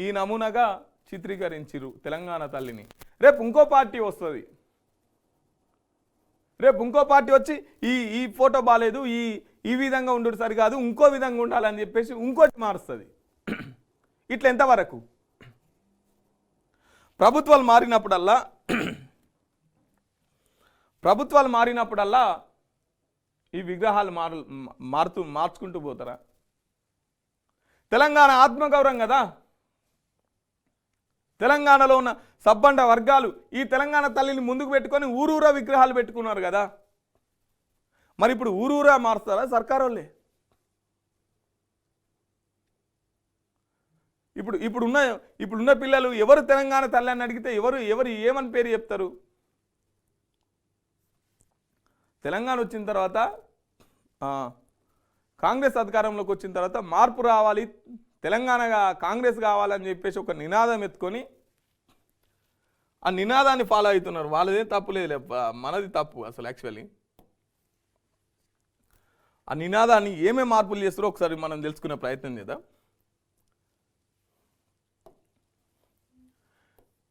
[SPEAKER 1] ఈ నమూనాగా చిత్రీకరించిరు తెలంగాణ తల్లిని. రేపు ఇంకో పార్టీ వస్తుంది, రేపు ఇంకో పార్టీ వచ్చి ఈ ఫోటో బాగాలేదు, ఈ విధంగా ఉండడు సరికాదు, ఇంకో విధంగా ఉండాలని చెప్పేసి ఇంకోటి మారుస్తుంది. ఇట్లా ఎంతవరకు? ప్రభుత్వాలు మారినప్పుడల్లా ఈ విగ్రహాలు మార్చుకుంటూ పోతారా? తెలంగాణ ఆత్మగౌరవం కదా, తెలంగాణలో ఉన్న సబ్బండ వర్గాలు ఈ తెలంగాణ తల్లిని ముందుకు పెట్టుకొని ఊరూరా విగ్రహాలు పెట్టుకున్నారు కదా. మరి ఇప్పుడు ఊరూరా మారుస్తారా సర్కారు వాళ్ళే? ఇప్పుడున్న పిల్లలు ఎవరు తెలంగాణ తల్లి అని అడిగితే ఎవరు ఏమని పేరు చెప్తారు? తెలంగాణ వచ్చిన తర్వాత, కాంగ్రెస్ అధికారంలోకి వచ్చిన తర్వాత మార్పు రావాలి, తెలంగాణగా కాంగ్రెస్ కావాలని చెప్పేసి ఒక నినాదం ఎత్తుకొని ఆ నినాదాన్ని ఫాలో అవుతున్నారు. వాళ్ళదే తప్పు లేదు, మనది తప్పు అసలు. యాక్చువల్లీ ఆ నినాదాన్ని ఏమేమి మార్పులు చేస్తారో ఒకసారి మనం తెలుసుకునే ప్రయత్నం చేద్దాం.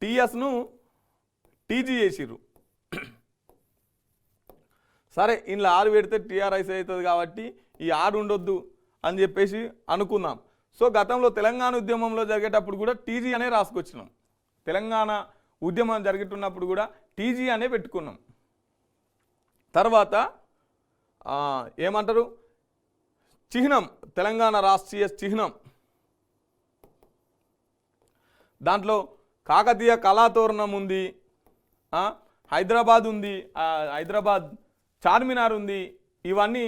[SPEAKER 1] టీఎస్ను టీజీ చేసిర్రు. సరే, ఇంట్లో 6 పెడితే టీఆర్ఎస్ అవుతుంది కాబట్టి ఈ 6 ఉండొద్దు అని చెప్పేసి అనుకున్నాం. సో గతంలో తెలంగాణ ఉద్యమంలో జరిగేటప్పుడు కూడా టీజీ అనే రాసుకొచ్చినాం. తెలంగాణ ఉద్యమం జరుగుతున్నప్పుడు కూడా టీజీ అనే పెట్టుకున్నాం. తర్వాత ఏమంటారు, చిహ్నం, తెలంగాణ రాష్ట్రీయ చిహ్నం, దాంట్లో కాకతీయ కళాతోరణం ఉంది, హైదరాబాద్ ఉంది, హైదరాబాద్ చార్మినార్ ఉంది. ఇవన్నీ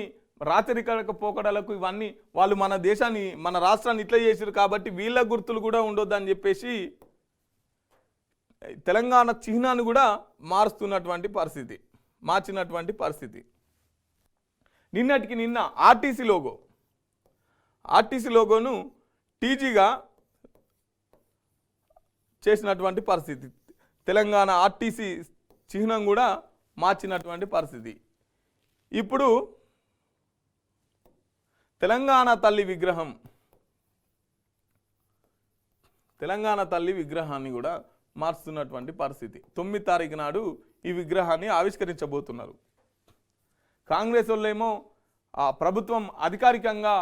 [SPEAKER 1] రాచరిక పోకడలకు ఇవన్నీ వాళ్ళు మన దేశాన్ని, మన రాష్ట్రాన్ని ఇట్లా చేసారు కాబట్టి వీళ్ళ గుర్తులు కూడా ఉండొద్దని చెప్పేసి తెలంగాణ చిహ్నాన్ని కూడా మార్చినటువంటి పరిస్థితి. నిన్నటికి నిన్న ఆర్టీసీ లోగోను టీజీగా చేసినటువంటి పరిస్థితి. తెలంగాణ ఆర్టీసీ చిహ్నం కూడా మార్చినటువంటి పరిస్థితి. ఇప్పుడు తెలంగాణ తల్లి విగ్రహాన్ని కూడా మార్చుతున్నటువంటి పరిస్థితి. 9 తారీఖు నాడు ఈ విగ్రహాన్ని ఆవిష్కరించబోతున్నారు. కాంగ్రెస్ వాళ్ళేమో ప్రభుత్వం అధికారికంగా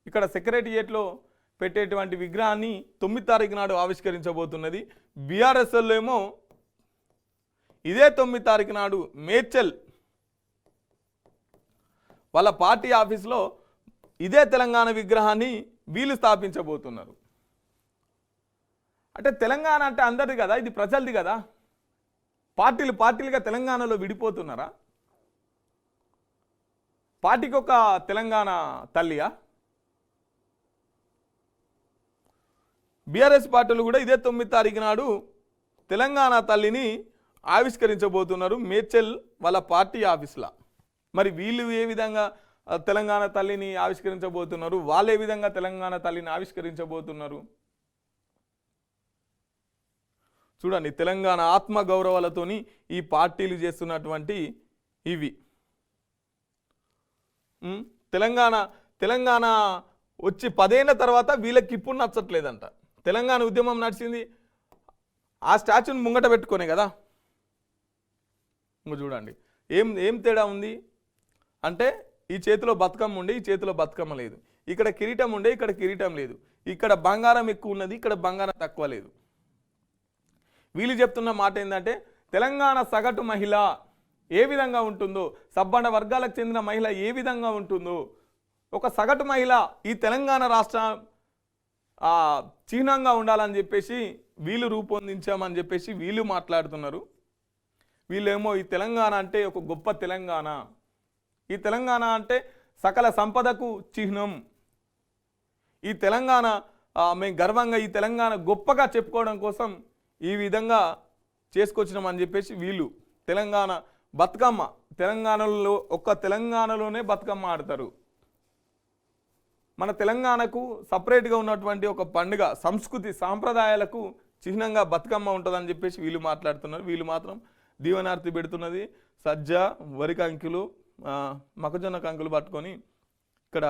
[SPEAKER 1] ఇక్కడ సెక్రటేరియట్లో పెట్టేటువంటి విగ్రహాన్ని 9 తారీఖు నాడు ఆవిష్కరించబోతున్నది. బీఆర్ఎస్ వాళ్ళేమో ఇదే 9 తారీఖు నాడు మేడ్చల్ వాళ్ళ పార్టీ ఆఫీస్లో ఇదే తెలంగాణ విగ్రహాన్ని వీళ్ళు స్థాపించబోతున్నారు. అంటే తెలంగాణ అంటే అందరిది కదా, ఇది ప్రజలది కదా. పార్టీలుగా తెలంగాణలో విడిపోతున్నారా? పార్టీకి ఒక తెలంగాణ తల్లియా? బీఆర్ఎస్ పార్టీలు కూడా ఇదే 9 తారీఖు నాడు తెలంగాణ తల్లిని ఆవిష్కరించబోతున్నారు మేడ్చల్ వాళ్ళ పార్టీ ఆఫీస్లో. మరి వీళ్ళు ఏ విధంగా తెలంగాణ తల్లిని ఆవిష్కరించబోతున్నారు, వాళ్ళు ఏ విధంగా తెలంగాణ తల్లిని ఆవిష్కరించబోతున్నారు చూడండి. తెలంగాణ ఆత్మ గౌరవాలతోని ఈ పార్టీలు చేస్తున్నటువంటి ఇవి. తెలంగాణ వచ్చి 10 ఏళ్ల తర్వాత వీళ్ళకి ఇప్పుడు నచ్చట్లేదంట. తెలంగాణ ఉద్యమం నడిచింది ఆ స్టాచ్యూని ముంగట పెట్టుకునే కదా. ఇంకో చూడండి ఏం తేడా ఉంది అంటే, ఈ చేతిలో బతుకమ్మ ఉండే ఈ చేతిలో బతుకమ్మ లేదు, ఇక్కడ కిరీటం ఉండే ఇక్కడ కిరీటం లేదు, ఇక్కడ బంగారం ఎక్కువ ఉన్నది ఇక్కడ బంగారం తక్కువ లేదు. వీళ్ళు చెప్తున్న మాట ఏంటంటే, తెలంగాణ సగటు మహిళ ఏ విధంగా ఉంటుందో, సబ్బండ వర్గాలకు చెందిన మహిళ ఏ విధంగా ఉంటుందో, ఒక సగటు మహిళ ఈ తెలంగాణ రాష్ట్ర చిహ్నంగా ఉండాలని చెప్పేసి వీళ్ళు రూపొందించామని చెప్పేసి వీళ్ళు మాట్లాడుతున్నారు. వీళ్ళేమో ఈ తెలంగాణ అంటే ఒక గొప్ప తెలంగాణ, ఈ తెలంగాణ అంటే సకల సంపదకు చిహ్నం, ఈ తెలంగాణ మేము గర్వంగా ఈ తెలంగాణ గొప్పగా చెప్పుకోవడం కోసం ఈ విధంగా చేసుకొచ్చినామని చెప్పేసి వీళ్ళు. తెలంగాణ బతుకమ్మ తెలంగాణలో తెలంగాణలోనే బతుకమ్మ ఆడతారు. మన తెలంగాణకు సపరేట్గా ఉన్నటువంటి ఒక పండుగ సంస్కృతి సాంప్రదాయాలకు చిహ్నంగా బతుకమ్మ ఉంటుందని చెప్పేసి వీళ్ళు మాట్లాడుతున్నారు. వీళ్ళు మాత్రం దీవనార్తి పెడుతున్నది సజ్జ వరి కంకులు మొక్కజొన్న కంకులు పట్టుకొని ఇక్కడ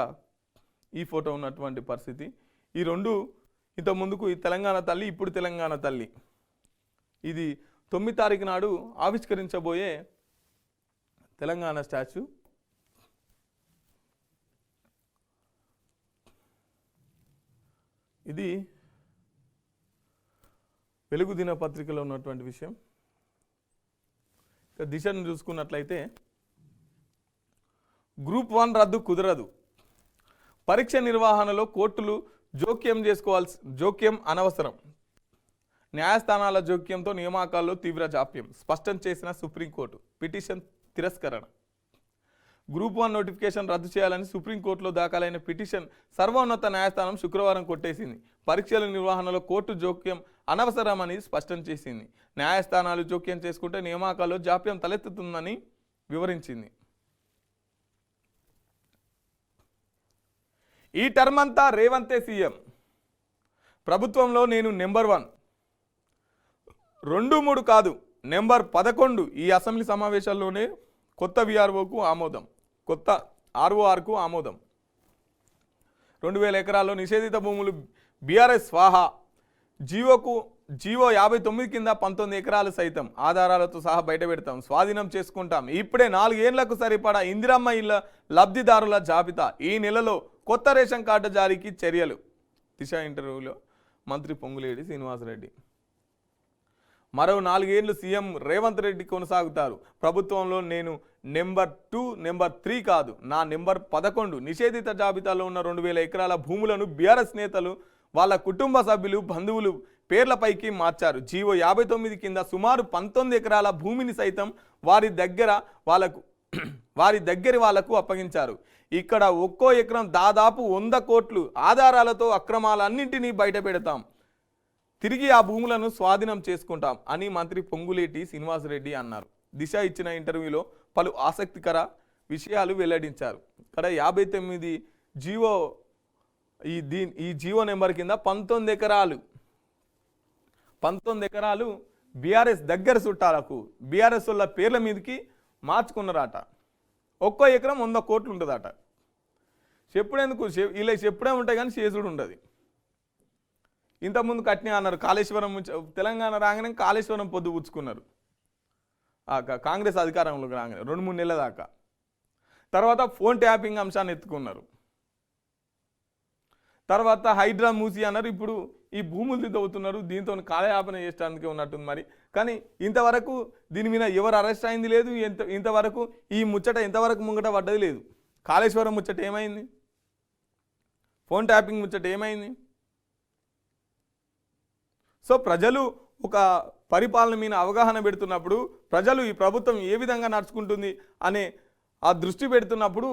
[SPEAKER 1] ఈ ఫోటో ఉన్నటువంటి పరిస్థితి. ఈ రెండు ఇంతకుముందుకు ఈ తెలంగాణ తల్లి, ఇప్పుడు తెలంగాణ తల్లి. ఇది 9 తారీఖు నాడు ఆవిష్కరించబోయే తెలంగాణ స్టాచ్యూ. ఇది వెలుగు దినపత్రికలో ఉన్నటువంటి విషయం. ఇక దిశను చూసుకున్నట్లయితే, గ్రూప్ 1 రద్దు కుదరదు, పరీక్ష నిర్వహణలో కోర్టులు జోక్యం అనవసరం, న్యాయస్థానాల జోక్యంతో నియామకాల్లో తీవ్ర జాప్యం స్పష్టం చేసిన సుప్రీంకోర్టు, పిటిషన్ తిరస్కరణ. గ్రూప్ 1 నోటిఫికేషన్ రద్దు చేయాలని సుప్రీంకోర్టులో దాఖలైన పిటిషన్ సర్వోన్నత న్యాయస్థానం శుక్రవారం కొట్టేసింది. పరీక్షల నిర్వహణలో కోర్టు జోక్యం అనవసరమని స్పష్టం చేసింది. న్యాయస్థానాలు జోక్యం చేసుకుంటే నియామకాల్లో జాప్యం తలెత్తుతుందని వివరించింది. ఈ టర్మ్ అంతా రేవంతే సీఎం, ప్రభుత్వంలో నేను నెంబర్ 1, 2, 3 కాదు నెంబర్ 11. ఈ అసెంబ్లీ సమావేశాల్లోనే కొత్త VROకు ఆమోదం, కొత్త RORకు ఆమోదం. 2000 ఎకరాల్లో నిషేధిత భూములు బీఆర్ఎస్ స్వాహా. జీవో 59 కింద 19 ఎకరాలు సైతం ఆధారాలతో సహా బయట పెడతాం, స్వాధీనం చేసుకుంటాం. ఇప్పుడే 4 ఏళ్లకు సరిపడా ఇందిరమ్మ ఇళ్ల లబ్ధిదారుల జాబితా. ఈ నెలలో కొత్త రేషన్ కార్డు జారీకి చర్యలు. దిశ ఇంటర్వ్యూలో మంత్రి పొంగులేటి శ్రీనివాసరెడ్డి. మరో 4 ఏళ్లు సీఎం రేవంత్ రెడ్డి కొనసాగుతారు. ప్రభుత్వంలో నేను నెంబర్ 2, నెంబర్ 3 కాదు, నా నెంబర్ 11. నిషేధిత జాబితాలో ఉన్న 2000 ఎకరాల భూములను బీఆర్ఎస్ నేతలు వాళ్ళ కుటుంబ సభ్యులు బంధువులు పేర్లపైకి మార్చారు. జీవో 59 కింద సుమారు 19 ఎకరాల భూమిని సైతం వారి దగ్గర వాళ్లకు అప్పగించారు. ఇక్కడ ఒక్కో ఎకరం దాదాపు 100 కోట్లు. ఆధారాలతో అక్రమాలన్నింటినీ బయట పెడతాం, తిరిగి ఆ భూములను స్వాధీనం చేసుకుంటాం అని మంత్రి పొంగులేటి శ్రీనివాసరెడ్డి అన్నారు. దిశ ఇచ్చిన ఇంటర్వ్యూలో పలు ఆసక్తికర విషయాలు వెల్లడించారు. ఇక్కడ 59 జీవో ఈ జీవో నెంబర్ కింద 19 ఎకరాలు బీఆర్ఎస్ దగ్గర చుట్టాలకు బీఆర్ఎస్ వాళ్ళ పేర్ల మీదకి మార్చుకున్నారట. ఒక్కో ఎకరం 100 కోట్లు ఉంటుందట. చెప్పుడేందుకు, ఇలా చెప్పుడే ఉంటాయి కానీ చేసుడు ఉండదు. ఇంతకుముందు కట్నే అన్నారు కాళేశ్వరం, తెలంగాణ రాగానే కాళేశ్వరం పొద్దు పుచ్చుకున్నారు కాంగ్రెస్ అధికారంలోకి రాగానే 2-3 నెలల దాకా. తర్వాత ఫోన్ ట్యాపింగ్ అంశాన్ని ఎత్తుకున్నారు. తర్వాత హైడ్రా మూసి అన్నారు. ఇప్పుడు ఈ భూములు దిద్దవుతున్నారు. దీంతో కాలయాపన చేయడానికి ఉన్నట్టుంది మరి. కానీ ఇంతవరకు దీని మీద ఎవరు అరెస్ట్ అయింది లేదు. ఇంతవరకు ఈ ముచ్చట ఇంతవరకు ముంగట పడ్డది లేదు. కాళేశ్వరం ముచ్చట ఏమైంది? ఫోన్ ట్యాపింగ్ ముచ్చట ఏమైంది? సో ప్రజలు ఒక పరిపాలన మీద అవగాహన పెడుతున్నప్పుడు, ప్రజలు ఈ ప్రభుత్వం ఏ విధంగా నడుచుకుంటుంది అనే ఆ దృష్టి పెడుతున్నప్పుడు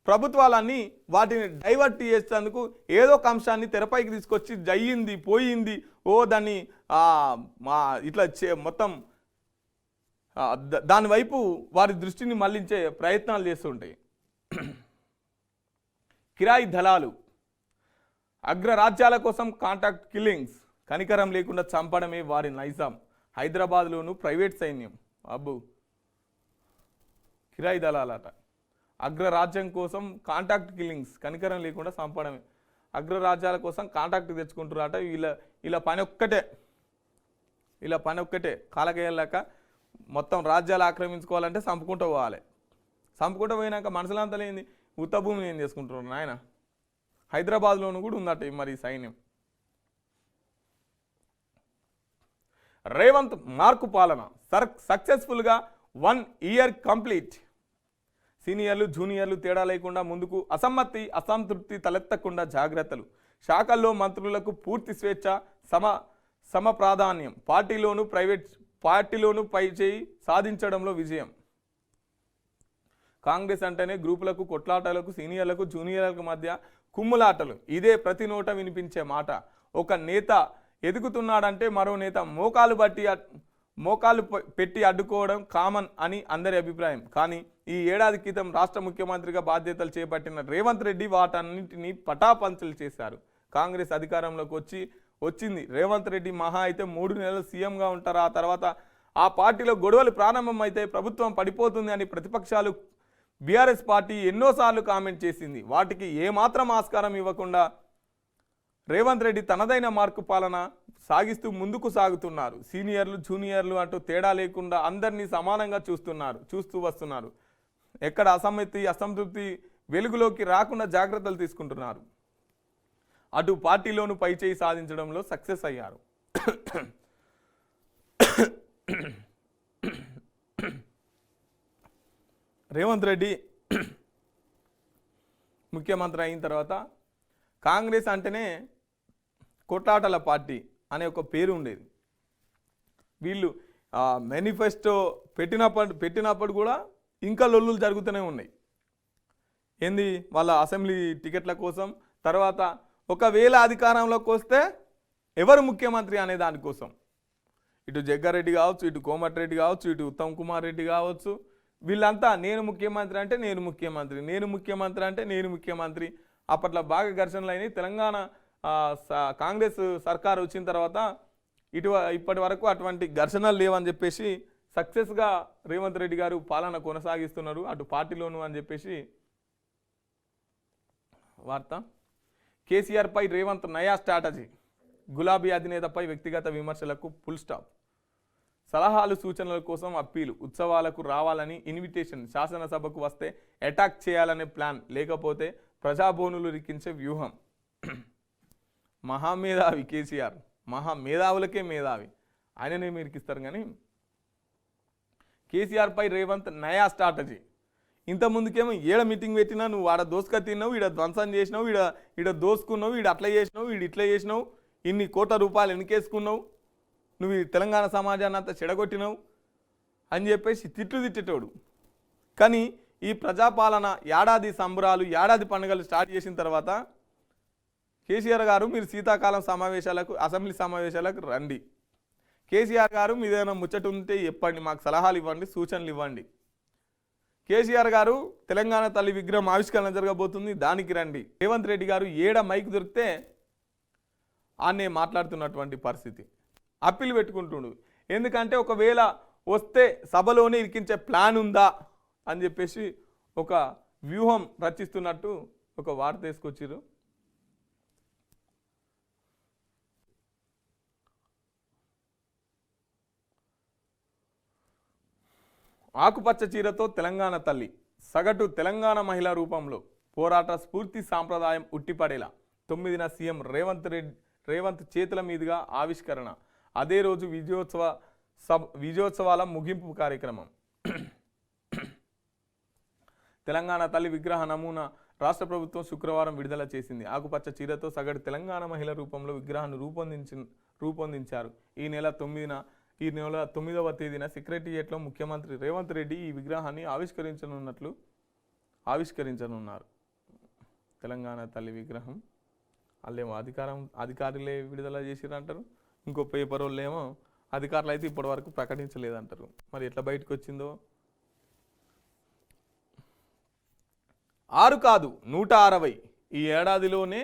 [SPEAKER 1] ప్రభుత్వాలన్నీ వాటిని డైవర్ట్ చేసేందుకు ఏదో ఒక అంశాన్ని తెరపైకి తీసుకొచ్చి జయ్యింది పోయింది దాన్ని ఇట్లా మొత్తం దాని వైపు వారి దృష్టిని మళ్లించే ప్రయత్నాలు చేస్తుంటాయి. కిరాయి దళాలు, అగ్రరాజ్యాల కోసం కాంట్రాక్ట్ కిల్లింగ్స్, కనికరం లేకుండా చంపడమే వారి నైజాం. హైదరాబాద్లోను ప్రైవేట్ సైన్యం కిరాయి దళాలట. అగ్రరాజ్యం కోసం కాంట్రాక్ట్ కిల్లింగ్స్, కనికరం లేకుండా చంపడమే. అగ్రరాజ్యాల కోసం కాంట్రాక్ట్ తెచ్చుకుంటున్నారట. ఇలా పని ఒక్కటే కాలకేయలేక మొత్తం రాజ్యాలు ఆక్రమించుకోవాలంటే చంపుకుంటూ పోవాలి. చంపుకుంటూ పోయినాక మనసులంతా లేని ఉత్త భూమిని ఏం చేసుకుంటున్నారు నాయన. హైదరాబాద్లోనూ కూడా ఉందట మరి సైన్యం. రేవంత్ మార్కు పాలన సక్సెస్ఫుల్గా 1 year కంప్లీట్. సీనియర్లు జూనియర్లు తేడా లేకుండా ముందుకు, అసంతృప్తి తలెత్తకుండా జాగ్రత్తలు. శాఖల్లో మంత్రులకు పూర్తి స్వేచ్ఛ, సమ ప్రాధాన్యం. పార్టీలోనూ పైచేయి సాధించడంలో విజయం. కాంగ్రెస్ అంటేనే గ్రూపులకు, కొట్లాటలకు, సీనియర్లకు జూనియర్లకు మధ్య కుమ్ములాటలు. ఇదే ప్రతి నోట వినిపించే మాట. ఒక నేత ఎదుగుతున్నాడంటే మరో నేత మోకాలు పెట్టి అడ్డుకోవడం కామన్ అని అందరి అభిప్రాయం. కానీ ఈ ఏడాది క్రితం రాష్ట్ర ముఖ్యమంత్రిగా బాధ్యతలు చేపట్టిన రేవంత్ రెడ్డి వాటన్నింటినీ పటాపంచలు చేశారు. కాంగ్రెస్ అధికారంలోకి వచ్చింది. రేవంత్ రెడ్డి మహా అయితే 3 నెలలు సీఎంగా ఉంటారు. ఆ తర్వాత ఆ పార్టీలో గొడవలు ప్రారంభమైతే ప్రభుత్వం పడిపోతుంది అని ప్రతిపక్షాలు, బీఆర్ఎస్ పార్టీ ఎన్నోసార్లు కామెంట్ చేసింది. వాటికి ఏమాత్రం ఆస్కారం ఇవ్వకుండా రేవంత్ రెడ్డి తనదైన మార్కు పాలన సాగిస్తూ ముందుకు సాగుతున్నారు. సీనియర్లు జూనియర్లు అంటూ తేడా లేకుండా అందరినీ సమానంగా చూస్తూ వస్తున్నారు. ఎక్కడ అసంతృప్తి వెలుగులోకి రాకుండా జాగ్రత్తలు తీసుకుంటున్నారు. అటు పార్టీలోనూ పైచేయి సాధించడంలో సక్సెస్ అయ్యారు. రేవంత్ రెడ్డి ముఖ్యమంత్రి అయిన తర్వాత కాంగ్రెస్ అంటేనే కొట్లాటల పార్టీ అనే ఒక పేరు ఉండేది. వీళ్ళు మేనిఫెస్టో పెట్టినప్పుడు కూడా ఇంకా లొల్లులు జరుగుతూనే ఉన్నాయి. ఏంది వాళ్ళ అసెంబ్లీ టికెట్ల కోసం, తర్వాత ఒకవేళ అధికారంలోకి వస్తే ఎవరు ముఖ్యమంత్రి అనే దానికోసం. ఇటు జగ్గారెడ్డి కావచ్చు, ఇటు కోమటిరెడ్డి కావచ్చు, ఇటు ఉత్తమ్ కుమార్ రెడ్డి కావచ్చు, వీళ్ళంతా నేను ముఖ్యమంత్రి అంటే నేను ముఖ్యమంత్రి, నేను ముఖ్యమంత్రి అంటే నేను ముఖ్యమంత్రి. అప్పట్లో బాగా ఘర్షణలు అయినాయి. తెలంగాణ కాంగ్రెస్ సర్కార్ వచ్చిన తర్వాత ఇప్పటి వరకు అటువంటి ఘర్షణలు లేవని చెప్పేసి సక్సెస్గా రేవంత్ రెడ్డి గారు పాలన కొనసాగిస్తున్నారు అటు పార్టీలోను అని చెప్పేసి వార్త. కేసీఆర్పై రేవంత్ నయా స్ట్రాటజీ. గులాబీ అధినేతపై వ్యక్తిగత విమర్శలకు ఫుల్ స్టాప్. సలహాలు సూచనల కోసం అప్పీలు. ఉత్సవాలకు రావాలని ఇన్విటేషన్. శాసనసభకు వస్తే అటాక్ చేయాలనే ప్లాన్, లేకపోతే ప్రజాబోనులు రిక్కించే వ్యూహం. మహామేధావి కేసీఆర్, మహామేధావులకే మేధావి, ఆయననే మీరికిస్తారు. కానీ కేసీఆర్పై రేవంత్ నయా స్ట్రాటజీ. ఇంతకుముందుకేమో ఏడ మీటింగ్ పెట్టినా నువ్వు ఆడ దోసుక తిన్నావు, ఈడ ధ్వంసం చేసినావు, ఈడ దోసుకున్నావు, ఈడ అట్లా చేసినావు, ఇట్లా చేసినావు, ఇన్ని కోట్ల రూపాయలు ఎన్నికేసుకున్నావు, నువ్వు ఈ తెలంగాణ సమాజాన్ని అంతా చెడగొట్టినావు అని చెప్పేసి తిట్టేటోడు. కానీ ఈ ప్రజాపాలన ఏడాది సంబరాలు, ఏడాది పండుగలు స్టార్ట్ చేసిన తర్వాత కేసీఆర్ గారు మీరు శీతాకాలం సమావేశాలకు, అసెంబ్లీ సమావేశాలకు రండి. కేసీఆర్ గారు మీదేమైనా ముచ్చట ఉంటే చెప్పండి, మాకు సలహాలు ఇవ్వండి, సూచనలు ఇవ్వండి. కేసీఆర్ గారు తెలంగాణ తల్లి విగ్రహం ఆవిష్కరణ జరగబోతుంది, దానికి రండి. రేవంత్ రెడ్డి గారు ఏడ మైక్ దొరికితే ఆనే మాట్లాడుతున్నటువంటి పరిస్థితి. అప్పీలు పెట్టుకుంటుండు. ఎందుకంటే ఒకవేళ వస్తే సభలోనే ఇరికించే ప్లాన్ ఉందా అని చెప్పేసి ఒక వ్యూహం రచిస్తున్నట్టు ఒక వార్త తీసుకొచ్చారు. ఆకుపచ్చ చీరతో తెలంగాణ తల్లి. సగటు తెలంగాణ మహిళా రూపంలో పోరాట స్ఫూర్తి సాంప్రదాయం ఉట్టిపడేలా 9న సీఎం రేవంత్ చేతుల మీదుగా ఆవిష్కరణ. అదే రోజు విజయోత్సవాల ముగింపు కార్యక్రమం. తెలంగాణ తల్లి విగ్రహ నమూనా రాష్ట్ర ప్రభుత్వం శుక్రవారం విడుదల చేసింది. ఆకుపచ్చ చీరతో సగటు తెలంగాణ మహిళ రూపంలో విగ్రహాన్ని రూపొందించారు. ఈ నెల 9వ తేదీన సెక్రటేరియట్లో ముఖ్యమంత్రి రేవంత్ రెడ్డి ఈ విగ్రహాన్ని ఆవిష్కరించనున్నట్లు ఆవిష్కరించనున్నారు. తెలంగాణ తల్లి విగ్రహం వాళ్ళేమో అధికారులే విడుదల చేసిరంటారు, ఇంకో పేపర్ వాళ్ళు ఏమో అధికారులు అయితే ఇప్పటి వరకు ప్రకటించలేదంటారు. మరి ఎట్లా బయటకు వచ్చిందో. 6 కాదు 160 ఈ ఏడాదిలోనే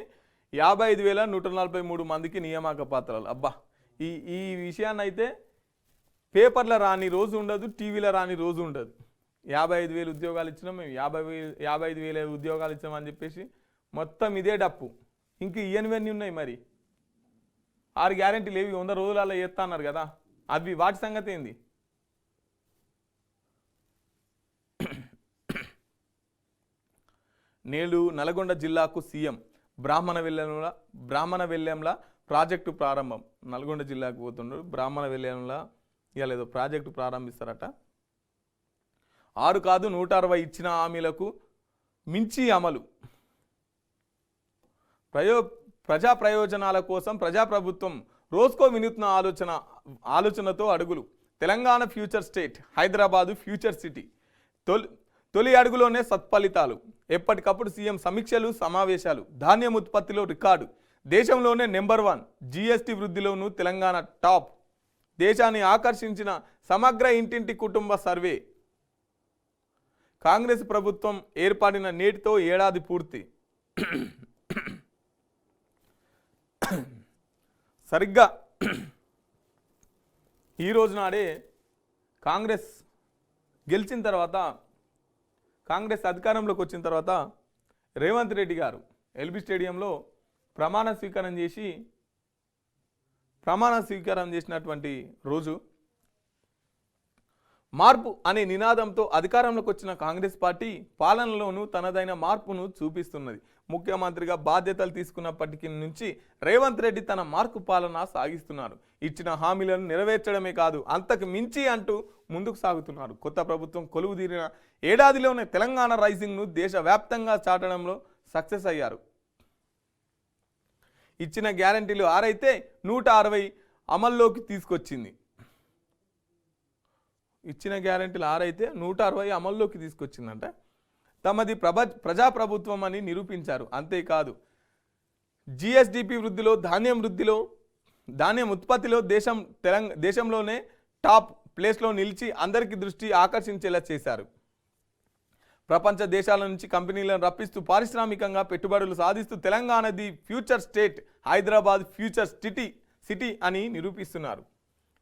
[SPEAKER 1] 55,143 మందికి నియామక పత్రాలు. అబ్బా, ఈ ఈ విషయాన్ని అయితే పేపర్లో రాని రోజు ఉండదు, టీవీలో రాని రోజు ఉండదు. 55,000 ఉద్యోగాలు ఇచ్చినాం మేము, 55,000 ఉద్యోగాలు ఇచ్చామని చెప్పేసి మొత్తం ఇదే డప్పు. ఇంక ఇవన్నీ ఉన్నాయి. మరి 6 గ్యారెంటీలు ఏవి 100 రోజులలో చేస్తా అన్నారు కదా, అవి వాటి సంగతి ఏంది? నేడు నల్గొండ జిల్లాకు సీఎం బ్రాహ్మణ వెల్లెంల ప్రాజెక్టు ప్రారంభం. నల్గొండ జిల్లాకు పోతుండ్రు, బ్రాహ్మణ వెల్లెంల ఇవాళ ఏదో ప్రాజెక్టు ప్రారంభిస్తారట. 6 కాదు 160 ఇచ్చిన హామీలకు మించి అమలు. ప్రజా ప్రయోజనాల కోసం ప్రజాప్రభుత్వం రోజుకో వినూత్న ఆలోచనతో అడుగులు. Telangana future state, Hyderabad future city. తొలి అడుగులోనే సత్ఫలితాలు. ఎప్పటికప్పుడు సీఎం సమీక్షలు, సమావేశాలు. ధాన్యం ఉత్పత్తిలో రికార్డు, దేశంలోనే నెంబర్ 1. జీఎస్టీ వృద్ధిలోనూ తెలంగాణ టాప్. దేశాన్ని ఆకర్షించిన సమగ్ర ఇంటింటి కుటుంబ సర్వే. కాంగ్రెస్ ప్రభుత్వం ఏర్పడిన నేటితో ఏడాది పూర్తి. సరిగ్గా ఈ రోజు నాడే కాంగ్రెస్ గెలిచిన తర్వాత, కాంగ్రెస్ అధికారంలోకి వచ్చిన తర్వాత రేవంత్ రెడ్డి గారు ఎల్బీ స్టేడియంలో ప్రమాణ స్వీకారం చేసినటువంటి రోజు. మార్పు అనే నినాదంతో అధికారంలోకి వచ్చిన కాంగ్రెస్ పార్టీ పాలనలోనూ తనదైన మార్పును చూపిస్తున్నది. ముఖ్యమంత్రిగా బాధ్యతలు తీసుకున్నప్పటికీ నుంచి రేవంత్ రెడ్డి తన మార్పు పాలన సాగిస్తున్నారు. ఇచ్చిన హామీలను నెరవేర్చడమే కాదు, అంతకు మించి అంటూ ముందుకు సాగుతున్నారు. కొత్త ప్రభుత్వం కొలువుదీరిన ఏడాదిలోనే తెలంగాణ రైజింగ్ను దేశవ్యాప్తంగా చాటడంలో సక్సెస్ అయ్యారు. ఇచ్చిన గ్యారంటీలు 6 అయితే 160 అమల్లోకి తీసుకొచ్చింది. ఇచ్చిన గ్యారెంటీలు 6 అయితే 160 అమల్లోకి తీసుకొచ్చిందంట. తమది ప్రజాప్రభుత్వం అని నిరూపించారు. అంతేకాదు జిఎస్డిపి వృద్ధిలో, ధాన్యం ఉత్పత్తిలో దేశంలోనే టాప్ ప్లేస్లో నిలిచి అందరికీ దృష్టి ఆకర్షించేలా చేశారు. ప్రపంచ దేశాల నుంచి కంపెనీలను రప్పిస్తూ పారిశ్రామికంగా పెట్టుబడులు సాధిస్తూ తెలంగాణది future state, Hyderabad future city అని నిరూపిస్తున్నారు.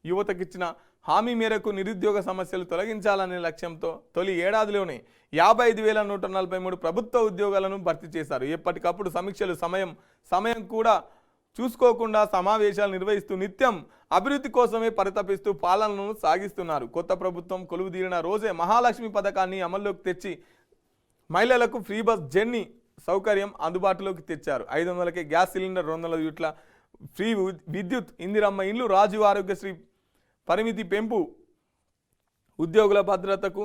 [SPEAKER 1] యువతకిచ్చిన హామీ మేరకు నిరుద్యోగ సమస్యలు తొలగించాలనే లక్ష్యంతో తొలి ఏడాదిలోనే 55,143 ప్రభుత్వ ఉద్యోగాలను భర్తీ చేశారు. ఎప్పటికప్పుడు సమీక్షలు, సమయం కూడా చూసుకోకుండా సమావేశాలు నిర్వహిస్తూ నిత్యం అభివృద్ధి కోసమే పరితపిస్తూ పాలనను సాగిస్తున్నారు. కొత్త ప్రభుత్వం కొలువుదీరిన రోజే మహాలక్ష్మి పథకాన్ని అమల్లోకి తెచ్చి మహిళలకు ఫ్రీ బస్ జర్నీ సౌకర్యం అందుబాటులోకి తెచ్చారు. 500కే గ్యాస్ సిలిండర్, 200 యూనిట్ల ఫ్రీ విద్యుత్, ఇందిరమ్మ ఇండ్లు, రాజీవ్ ఆరోగ్యశ్రీ పరిమితి పెంపు, ఉద్యోగుల భద్రతకు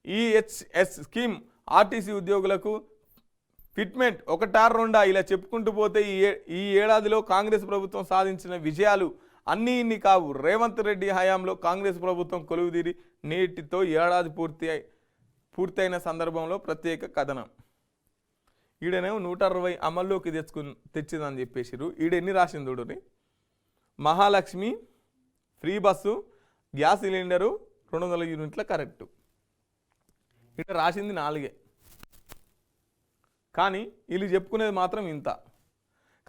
[SPEAKER 1] ఈహెచ్ఎస్ స్కీమ్, ఆర్టీసీ ఉద్యోగులకు ఫిట్మెంట్, 1-2 ఇలా చెప్పుకుంటూ పోతే ఈ ఏడాదిలో కాంగ్రెస్ ప్రభుత్వం సాధించిన విజయాలు ఇన్ని కావు. రేవంత్ రెడ్డి హయాంలో కాంగ్రెస్ ప్రభుత్వం కొలువుదీరి నేటితో ఏడాది పూర్తయిన సందర్భంలో ప్రత్యేక కథనం. ఈడనేమో 160 అమల్లోకి తెచ్చిందని చెప్పేసిరు. ఈడెన్ని రాసింది చూడని, Mahalakshmi, free bus, gas cylinder, 200 యూనిట్ల కరెక్టు. ఇక్కడ రాసింది 4. కానీ వీళ్ళు చెప్పుకునేది మాత్రం ఇంత.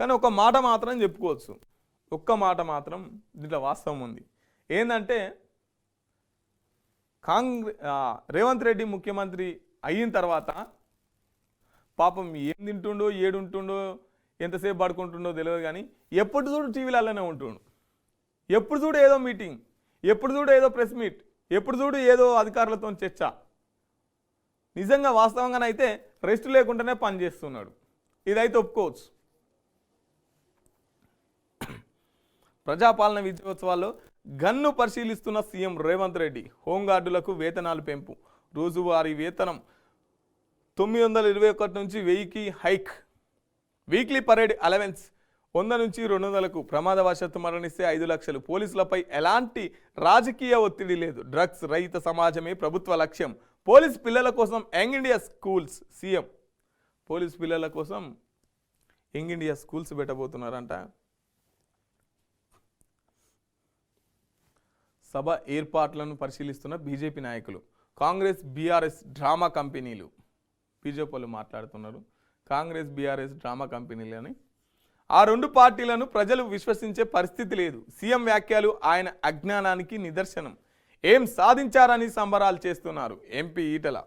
[SPEAKER 1] కానీ ఒక మాట మాత్రం చెప్పుకోవచ్చు, ఒక్క మాట మాత్రం దీంట్లో వాస్తవం ఉంది. ఏంటంటే రేవంత్ రెడ్డి ముఖ్యమంత్రి అయిన తర్వాత పాపం ఏం తింటుండో, ఏడుంటుండో, ఎంతసేపు పడుకుంటుండో తెలియదు, కానీ ఎప్పుడు చూడు టీవీలలోనే ఉంటుండు. ఎప్పుడు చూడు ఏదో మీటింగ్, ఎప్పుడు చూడు ఏదో ప్రెస్ మీట్, ఎప్పుడు చూడు ఏదో అధికారులతో చర్చ. నిజంగా వాస్తవంగానైతే రెస్ట్ లేకుండానే పనిచేస్తున్నాడు. ఇదైతే ఒప్పుకోవచ్చు. ప్రజాపాలన విజయోత్సవాల్లో గన్ను పరిశీలిస్తున్న సీఎం రేవంత్ రెడ్డి. హోంగార్డులకు వేతనాలు పెంపు, రోజువారీ వేతనం 921 నుంచి 1000కి హైక్. వీక్లీ పరేడ్ అలవెన్స్ 100 నుంచి 200కు. ప్రమాదవశాత్తు మరణిస్తే 5 లక్షలు. పోలీసులపై ఎలాంటి రాజకీయ ఒత్తిడి లేదు. డ్రగ్స్ రహిత సమాజమే ప్రభుత్వ లక్ష్యం. పోలీస్ పిల్లల కోసం young India schools CM police పిల్లల కోసం యంగ్ ఇండియా స్కూల్స్ పెట్టబోతున్నారంట. సభ ఏర్పాట్లను పరిశీలిస్తున్న బీజేపీ నాయకులు. కాంగ్రెస్ బీఆర్ఎస్ డ్రామా కంపెనీలు. బీజేపీ వాళ్ళు మాట్లాడుతున్నారు కాంగ్రెస్ బీఆర్ఎస్ డ్రామా కంపెనీలు అని. ఆ రెండు పార్టీలను ప్రజలు విశ్వసించే పరిస్థితి లేదు. సీఎం వ్యాఖ్యలు ఆయన అజ్ఞానానికి నిదర్శనం. ఏం సాధించారని సంబరాలు చేస్తున్నారు ఎంపీ ఈటల.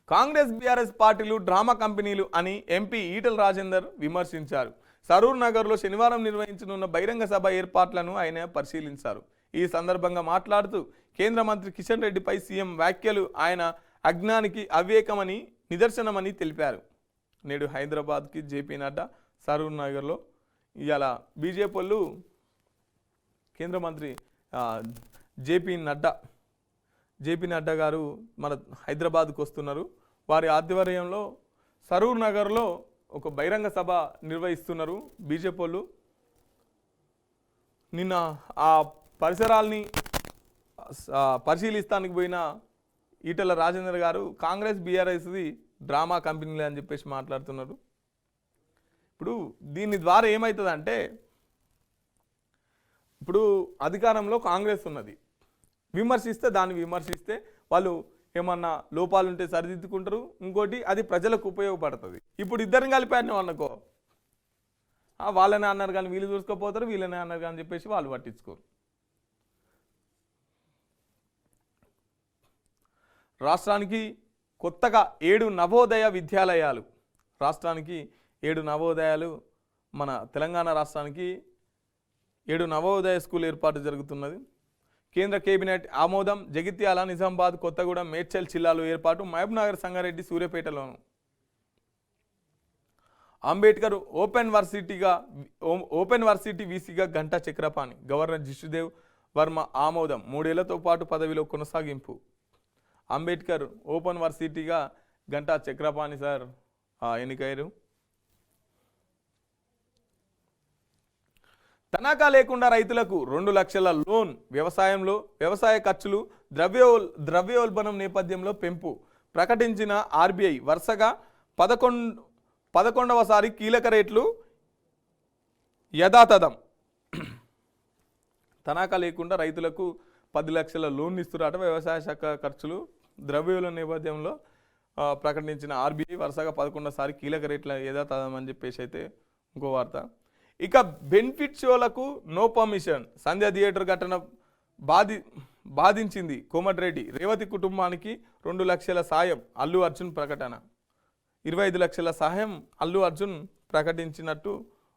[SPEAKER 1] కాంగ్రెస్ బీఆర్ఎస్ పార్టీలు డ్రామా కంపెనీలు అని ఎంపీ ఈటల రాజేందర్ విమర్శించారు. సరూర్ నగర్లో శనివారం నిర్వహించనున్న బహిరంగ సభ ఏర్పాట్లను ఆయన పరిశీలించారు. ఈ సందర్భంగా మాట్లాడుతూ కేంద్ర మంత్రి కిషన్ రెడ్డిపై సీఎం వ్యాఖ్యలు ఆయన అజ్ఞానికి అవివేకమని నిదర్శనమని తెలిపారు. నేడు హైదరాబాద్కి జేపీ నడ్డా సరూర్ నగర్లో ఇవాళ బీజేపీ వాళ్ళు కేంద్ర మంత్రి జేపీ నడ్డా గారు మన హైదరాబాద్కు వస్తున్నారు. వారి ఆధ్వర్యంలో సరూర్ నగర్లో ఒక బహిరంగ సభ నిర్వహిస్తున్నారు బీజేపీ వాళ్ళు. నిన్న ఆ పరిసరాల్ని పరిశీలిస్తానికి పోయిన ఈటల రాజేందర్ గారు కాంగ్రెస్ బీఆర్ఎస్ది డ్రామా కంపెనీలే అని చెప్పేసి మాట్లాడుతున్నారు. ఇప్పుడు దీని ద్వారా ఏమవుతుందంటే ఇప్పుడు అధికారంలో కాంగ్రెస్ ఉన్నది, దాన్ని విమర్శిస్తే వాళ్ళు ఏమన్నా లోపాలుంటే సరిదిద్దుకుంటారు. ఇంకోటి అది ప్రజలకు ఉపయోగపడుతుంది. ఇప్పుడు ఇద్దరిని కలిపాను అనుకో, వాళ్ళనే అన్నారు కానీ వీళ్ళు చూసుకోపోతారు, వీళ్ళనే అన్నారు కానీ చెప్పేసి వాళ్ళు పట్టించుకోరు. రాష్ట్రానికి కొత్తగా 7 నవోదయ విద్యాలయాలు. రాష్ట్రానికి 7 నవోదయాలు. మన తెలంగాణ రాష్ట్రానికి 7 నవోదయ స్కూల్ ఏర్పాటు జరుగుతున్నది. కేంద్ర కేబినెట్ ఆమోదం. జగిత్యాల, నిజామాబాద్, కొత్తగూడెం, మేడ్చల్ జిల్లాలో ఏర్పాటు. మహబూబ్నగర్, సంగారెడ్డి, సూర్యాపేటలోను. అంబేద్కర్ ఓపెన్ వర్సిటీ వీసీగా గంటా చక్రపాణి. గవర్నర్ జిష్ణుదేవ్ వర్మ ఆమోదం. 3 ఏళ్లతో పాటు పదవిలో కొనసాగింపు. అంబేద్కర్ ఓపెన్ వర్సిటీగా గంటా చక్రపాణి సార్ ఎన్నికయ్యారు. తనఖా లేకుండా రైతులకు 2 లక్షల లోన్. వ్యవసాయంలో వ్యవసాయ ఖర్చులు ద్రవ్యోల్బణం నేపథ్యంలో పెంపు ప్రకటించిన ఆర్బీఐ. వరుసగా 11వసారి కీలక రేట్లు యథాతథం. తనఖా లేకుండా రైతులకు 10 లక్షల లోన్ ఇస్తున్నారట. వ్యవసాయ శాఖ ఖర్చులు ద్రవ్యోల్బణం నేపథ్యంలో ప్రకటించిన ఆర్బీఐ వరుసగా 11వసారి కీలక రేట్ల యథాతథం అని చెప్పేసి అయితే ఇంకో వార్త. ఇక బెనిఫిట్ షోలకు నో పర్మిషన్. సంధ్య థియేటర్ ఘటన బాధించింది కోమటిరెడ్డి. రేవతి కుటుంబానికి 2 లక్షల సాయం. అల్లు అర్జున్ ప్రకటన. 25 లక్షల సహాయం అల్లు అర్జున్ ప్రకటించినట్టు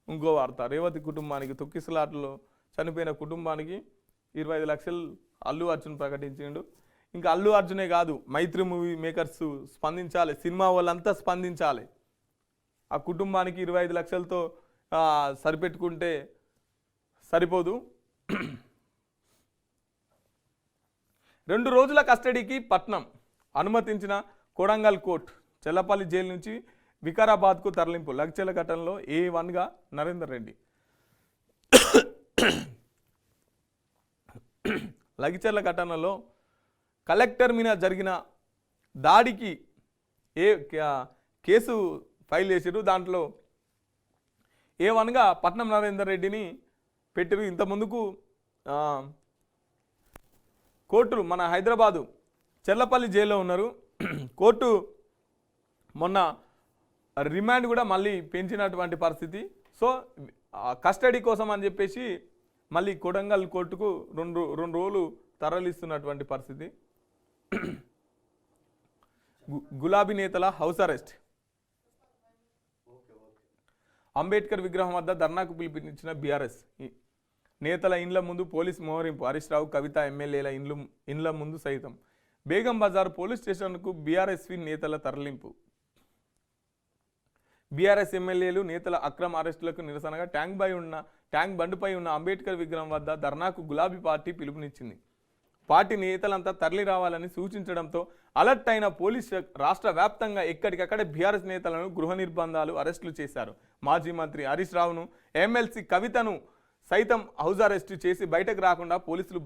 [SPEAKER 1] ఇంకో వార్త. రేవతి కుటుంబానికి, తొక్కిసలాటలో చనిపోయిన కుటుంబానికి 25 లక్షలు అల్లు అర్జున్ ప్రకటించిండు. ఇంకా అల్లు అర్జునే కాదు, మైత్రి మూవీ మేకర్స్ స్పందించాలి, సినిమా వాళ్ళంతా స్పందించాలి. ఆ కుటుంబానికి 25 లక్షలతో సరిపెట్టుకుంటే సరిపోదు. 2 రోజుల కస్టడీకి పట్నం అనుమతించిన కొడంగల్ కోర్టు. చెల్లపల్లి జైలు నుంచి వికారాబాద్కు తరలింపు. లగ్చర్ల ఘటనలో A1గా నరేందర్ రెడ్డి. లగ్చర్ల ఘటనలో కలెక్టర్ మీద జరిగిన దాడికి కేసు ఫైల్ చేసిరు. దాంట్లో A1గా పట్నం నరేందర్ రెడ్డిని పెట్టిరు. ఇంతకుముందుకు కోర్టులు మన హైదరాబాదు చెర్లపల్లి జైల్లో ఉన్నారు. కోర్టు మొన్న రిమాండ్ కూడా మళ్ళీ పెంచినటువంటి పరిస్థితి. సో కస్టడీ కోసం అని చెప్పేసి మళ్ళీ కొడంగల్ కోర్టుకు రెండు రోజులు తరలిస్తున్నటువంటి పరిస్థితి. గులాబీ నేతల హౌస్ అరెస్ట్. అంబేద్కర్ విగ్రహం వద్ద ధర్నాకు పిలుపునిచ్చిన బీఆర్ఎస్ నేతల ఇండ్ల ముందు పోలీస్ మోహరింపు. హరీష్ రావు, కవిత ఎమ్మెల్యేల ఇండ్ల ముందు సైతం. బేగం బజార్ పోలీస్ స్టేషన్కు బీఆర్ఎస్వి నేతల తరలింపు. బీఆర్ఎస్ ఎమ్మెల్యేలు నేతల అక్రమ అరెస్టులకు నిరసనగా ట్యాంక్ బండ్పై ఉన్న అంబేద్కర్ విగ్రహం వద్ద ధర్నాకు గులాబీ పార్టీ పిలుపునిచ్చింది. పార్టీ నేతలంతా తరలి రావాలని సూచించడంతో అలర్ట్ అయిన పోలీస్ రాష్ట్ర వ్యాప్తంగా ఎక్కడికక్కడ బీఆర్ఎస్ నేతలను గృహ నిర్బంధాలు, అరెస్టులు చేశారు. మాజీ మంత్రి హరీష్ రావును, ఎమ్మెల్సీ కవితను సైతం హౌస్ అరెస్టు చేసి బయటకు రాకుండా పోలీసులు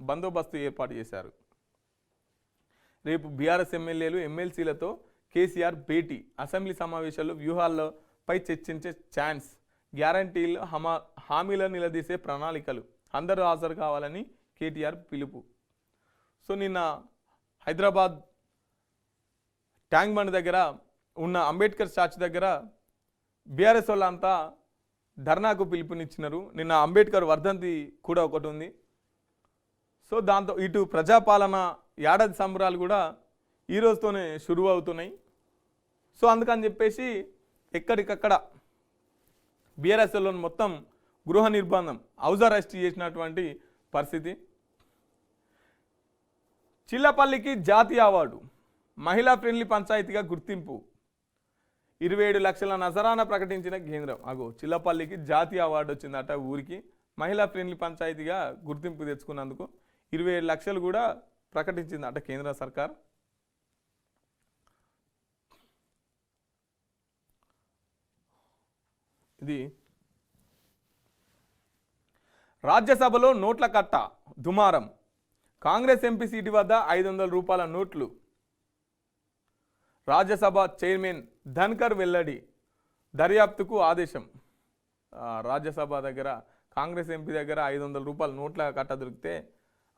[SPEAKER 1] బందోబస్తు ఏర్పాటు చేశారు. రేపు బీఆర్ఎస్ ఎమ్మెల్యేలు ఎమ్మెల్సీలతో కేసీఆర్ భేటీ, అసెంబ్లీ సమావేశాల్లో వ్యూహాలపై చర్చించే ఛాన్స్, గ్యారంటీలు హామీలను నిలదీసే ప్రణాళికలు, అందరూ హాజరు కావాలని కేటీఆర్ పిలుపు. సో నిన్న హైదరాబాద్ ట్యాంక్ బండ్ దగ్గర ఉన్న అంబేద్కర్ స్టాచ్యూ దగ్గర బీఆర్ఎస్ వాళ్ళంతా ధర్నాకు పిలుపునిచ్చినారు. నిన్న అంబేద్కర్ వర్ధంతి కూడా ఒకటి ఉంది. సో దాంతో ఇటు ప్రజాపాలన ఏడాది సంబరాలు కూడా ఈ రోజుతోనే షురువు అవుతున్నాయి. సో అందుకని చెప్పేసి ఎక్కడికక్కడ బీఆర్ఎస్లో మొత్తం గృహ నిర్బంధం, హౌస్ అరెస్ట్ చేసినటువంటి పరిస్థితి. చిల్లపల్లికి జాతీయ అవార్డు, మహిళా ఫ్రెండ్లీ పంచాయతీగా గుర్తింపు, 27 లక్షల నజరానా ప్రకటించిన కేంద్రం. చిల్లపల్లికి జాతీయ అవార్డు వచ్చిందట ఊరికి, మహిళా ఫ్రెండ్లీ పంచాయతీగా గుర్తింపు తెచ్చుకున్నందుకు 27 లక్షలు కూడా ప్రకటించిందట కేంద్ర సర్కార్. ఇది రాజ్యసభలో నోట్ల కట్ట దుమారం, కాంగ్రెస్ ఎంపీ సీటు వద్ద 500 రూపాయల నోట్లు. రాజ్యసభ చైర్మన్ ధన్కర్ వెల్లడి, దర్యాప్తుకు ఆదేశం. రాజ్యసభ దగ్గర కాంగ్రెస్ ఎంపీ దగ్గర 500 రూపాయల నోట్ల కట్ట దొరికితే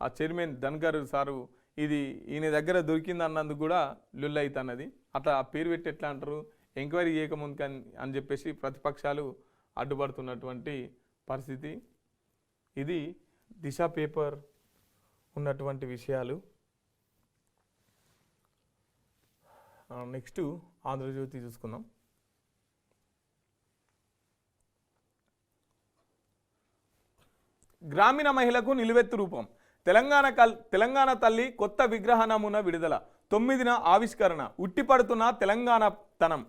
[SPEAKER 1] ఆ చైర్మన్ ధన్కర్ సారు ఇది ఈయన దగ్గర దొరికింది అన్నందుకు కూడా లుల్లైతున్నది. అట్లా పేరు పెట్టి ఎట్లా అంటారు, ఎంక్వైరీ చేయకముందుకు అని చెప్పేసి ప్రతిపక్షాలు అడ్డుపడుతున్నటువంటి పరిస్థితి. ఇది దిశ పేపర్ ఉన్నటువంటి విషయాలు. నెక్స్ట్ ఆంధ్రజ్యోతి చూసుకుందాం. గ్రామీణ మహిళకు నిలువెత్తు రూపం, తెలంగాణ తల్లి కొత్త విగ్రహ నమూనా విడుదల, 9న ఆవిష్కరణ, ఉట్టిపడుతున్న తెలంగాణ తనం,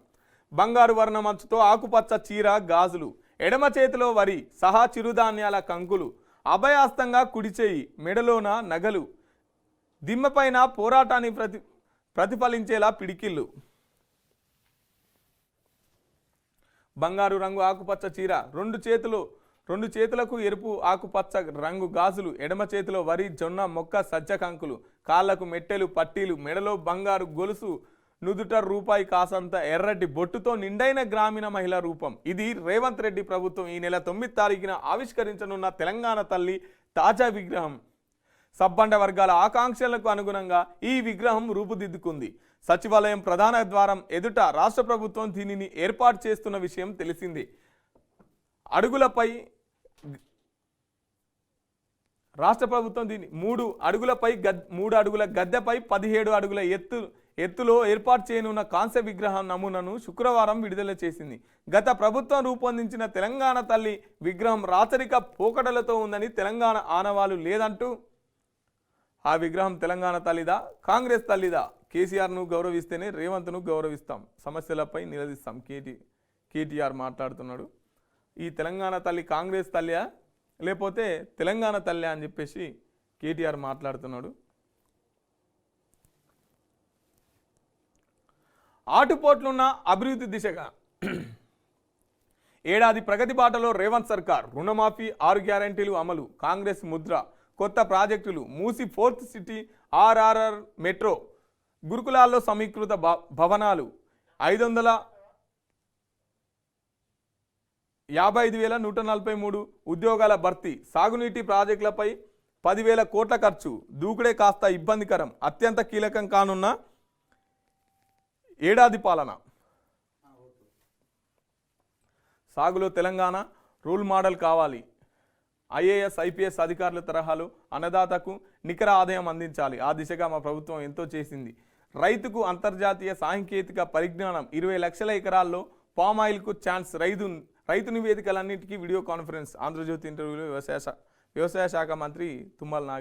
[SPEAKER 1] బంగారు వర్ణమంచుతో ఆకుపచ్చ చీర గాజులు, ఎడమ చేతిలో వరి సహా చిరుధాన్యాల కంకులు, అభయాస్తంగా కుడిచేయి, మెడలోన నగలు, దిమ్మపైన పోరాటాన్ని ప్రతిఫలించేలా పిడికిళ్ళు, బంగారు రంగు ఆకుపచ్చ చీర, రెండు చేతులకు ఎరుపు ఆకుపచ్చ రంగు గాజులు, ఎడమ చేతిలో వరి జొన్న మొక్క సజ్జ కంకులు, కాళ్లకు మెట్టెలు పట్టీలు, మెడలో బంగారు గొలుసు, నుదుట రూపాయి కాసంత ఎర్రటి బొట్టుతో నిండైన గ్రామీణ మహిళా రూపం. ఇది రేవంత్ రెడ్డి ప్రభుత్వం ఈ నెల 9 తారీఖున ఆవిష్కరించనున్న తెలంగాణ తల్లి తాజా విగ్రహం. సబ్బండ వర్గాల ఆకాంక్షలకు అనుగుణంగా ఈ విగ్రహం రూపుదిద్దుకుంది. సచివాలయం ప్రధాన ద్వారం ఎదుట రాష్ట్ర ప్రభుత్వం దీనిని ఏర్పాటు చేస్తున్న విషయం తెలిసింది. రాష్ట్ర ప్రభుత్వం దీన్ని 3 అడుగుల గద్దెపై 17 అడుగుల ఎత్తులో ఏర్పాటు చేయనున్న కాంస్య విగ్రహం నమూనాను శుక్రవారం విడుదల చేసింది. గత ప్రభుత్వం రూపొందించిన తెలంగాణ తల్లి విగ్రహం రాచరిక పోకడలతో ఉందని, తెలంగాణ ఆనవాలు లేదంటూ ఆ విగ్రహం తెలంగాణ తల్లిదా కాంగ్రెస్ తల్లిదా, కేసీఆర్ను గౌరవిస్తేనే రేవంత్ను గౌరవిస్తాం, సమస్యలపై నిలదీస్తాం కేటీఆర్ మాట్లాడుతున్నాడు. ఈ తెలంగాణ తల్లి కాంగ్రెస్ తల్లియా లేకపోతే తెలంగాణ తల్లి అని చెప్పేసి కేటీఆర్ మాట్లాడుతున్నాడు. ఆటుపోట్లున్న అభివృద్ధి దిశగా ఏడాది ప్రగతి బాటలో రేవంత్ సర్కార్, రుణమాఫీ 6 గ్యారంటీలు అమలు, కాంగ్రెస్ ముద్ర, కొత్త ప్రాజెక్టులు, మూసి 4th సిటీ, ఆర్ఆర్ఆర్ మెట్రో, గురుకులాల్లో సమీకృత భవనాలు, 555,143 ఉద్యోగాల భర్తీ, సాగునీటి ప్రాజెక్టులపై 10,000 కోట్ల ఖర్చు, దూకుడే కాస్త ఇబ్బందికరం, అత్యంత కీలకం కానున్న ఏడాది పాలన. సాగులో తెలంగాణ రూల్ మోడల్ కావాలి, ఐఏఎస్ ఐపీఎస్ అధికారుల తరహాలో అన్నదాతకు నికర ఆదాయం అందించాలి, ఆ దిశగా మా ప్రభుత్వం ఎంతో చేసింది. రైతుకు అంతర్జాతీయ సాంకేతిక పరిజ్ఞానం, 20 లక్షల ఎకరాల్లో పామాయిల్కు ఛాన్స్, రైతు నివేదికలన్నింటికీ వీడియో కాన్ఫరెన్స్. ఆంధ్రజ్యోతి ఇంటర్వ్యూలో వ్యవసాయ శాఖ మంత్రి తుమ్మల నాగేశ్వరరావు.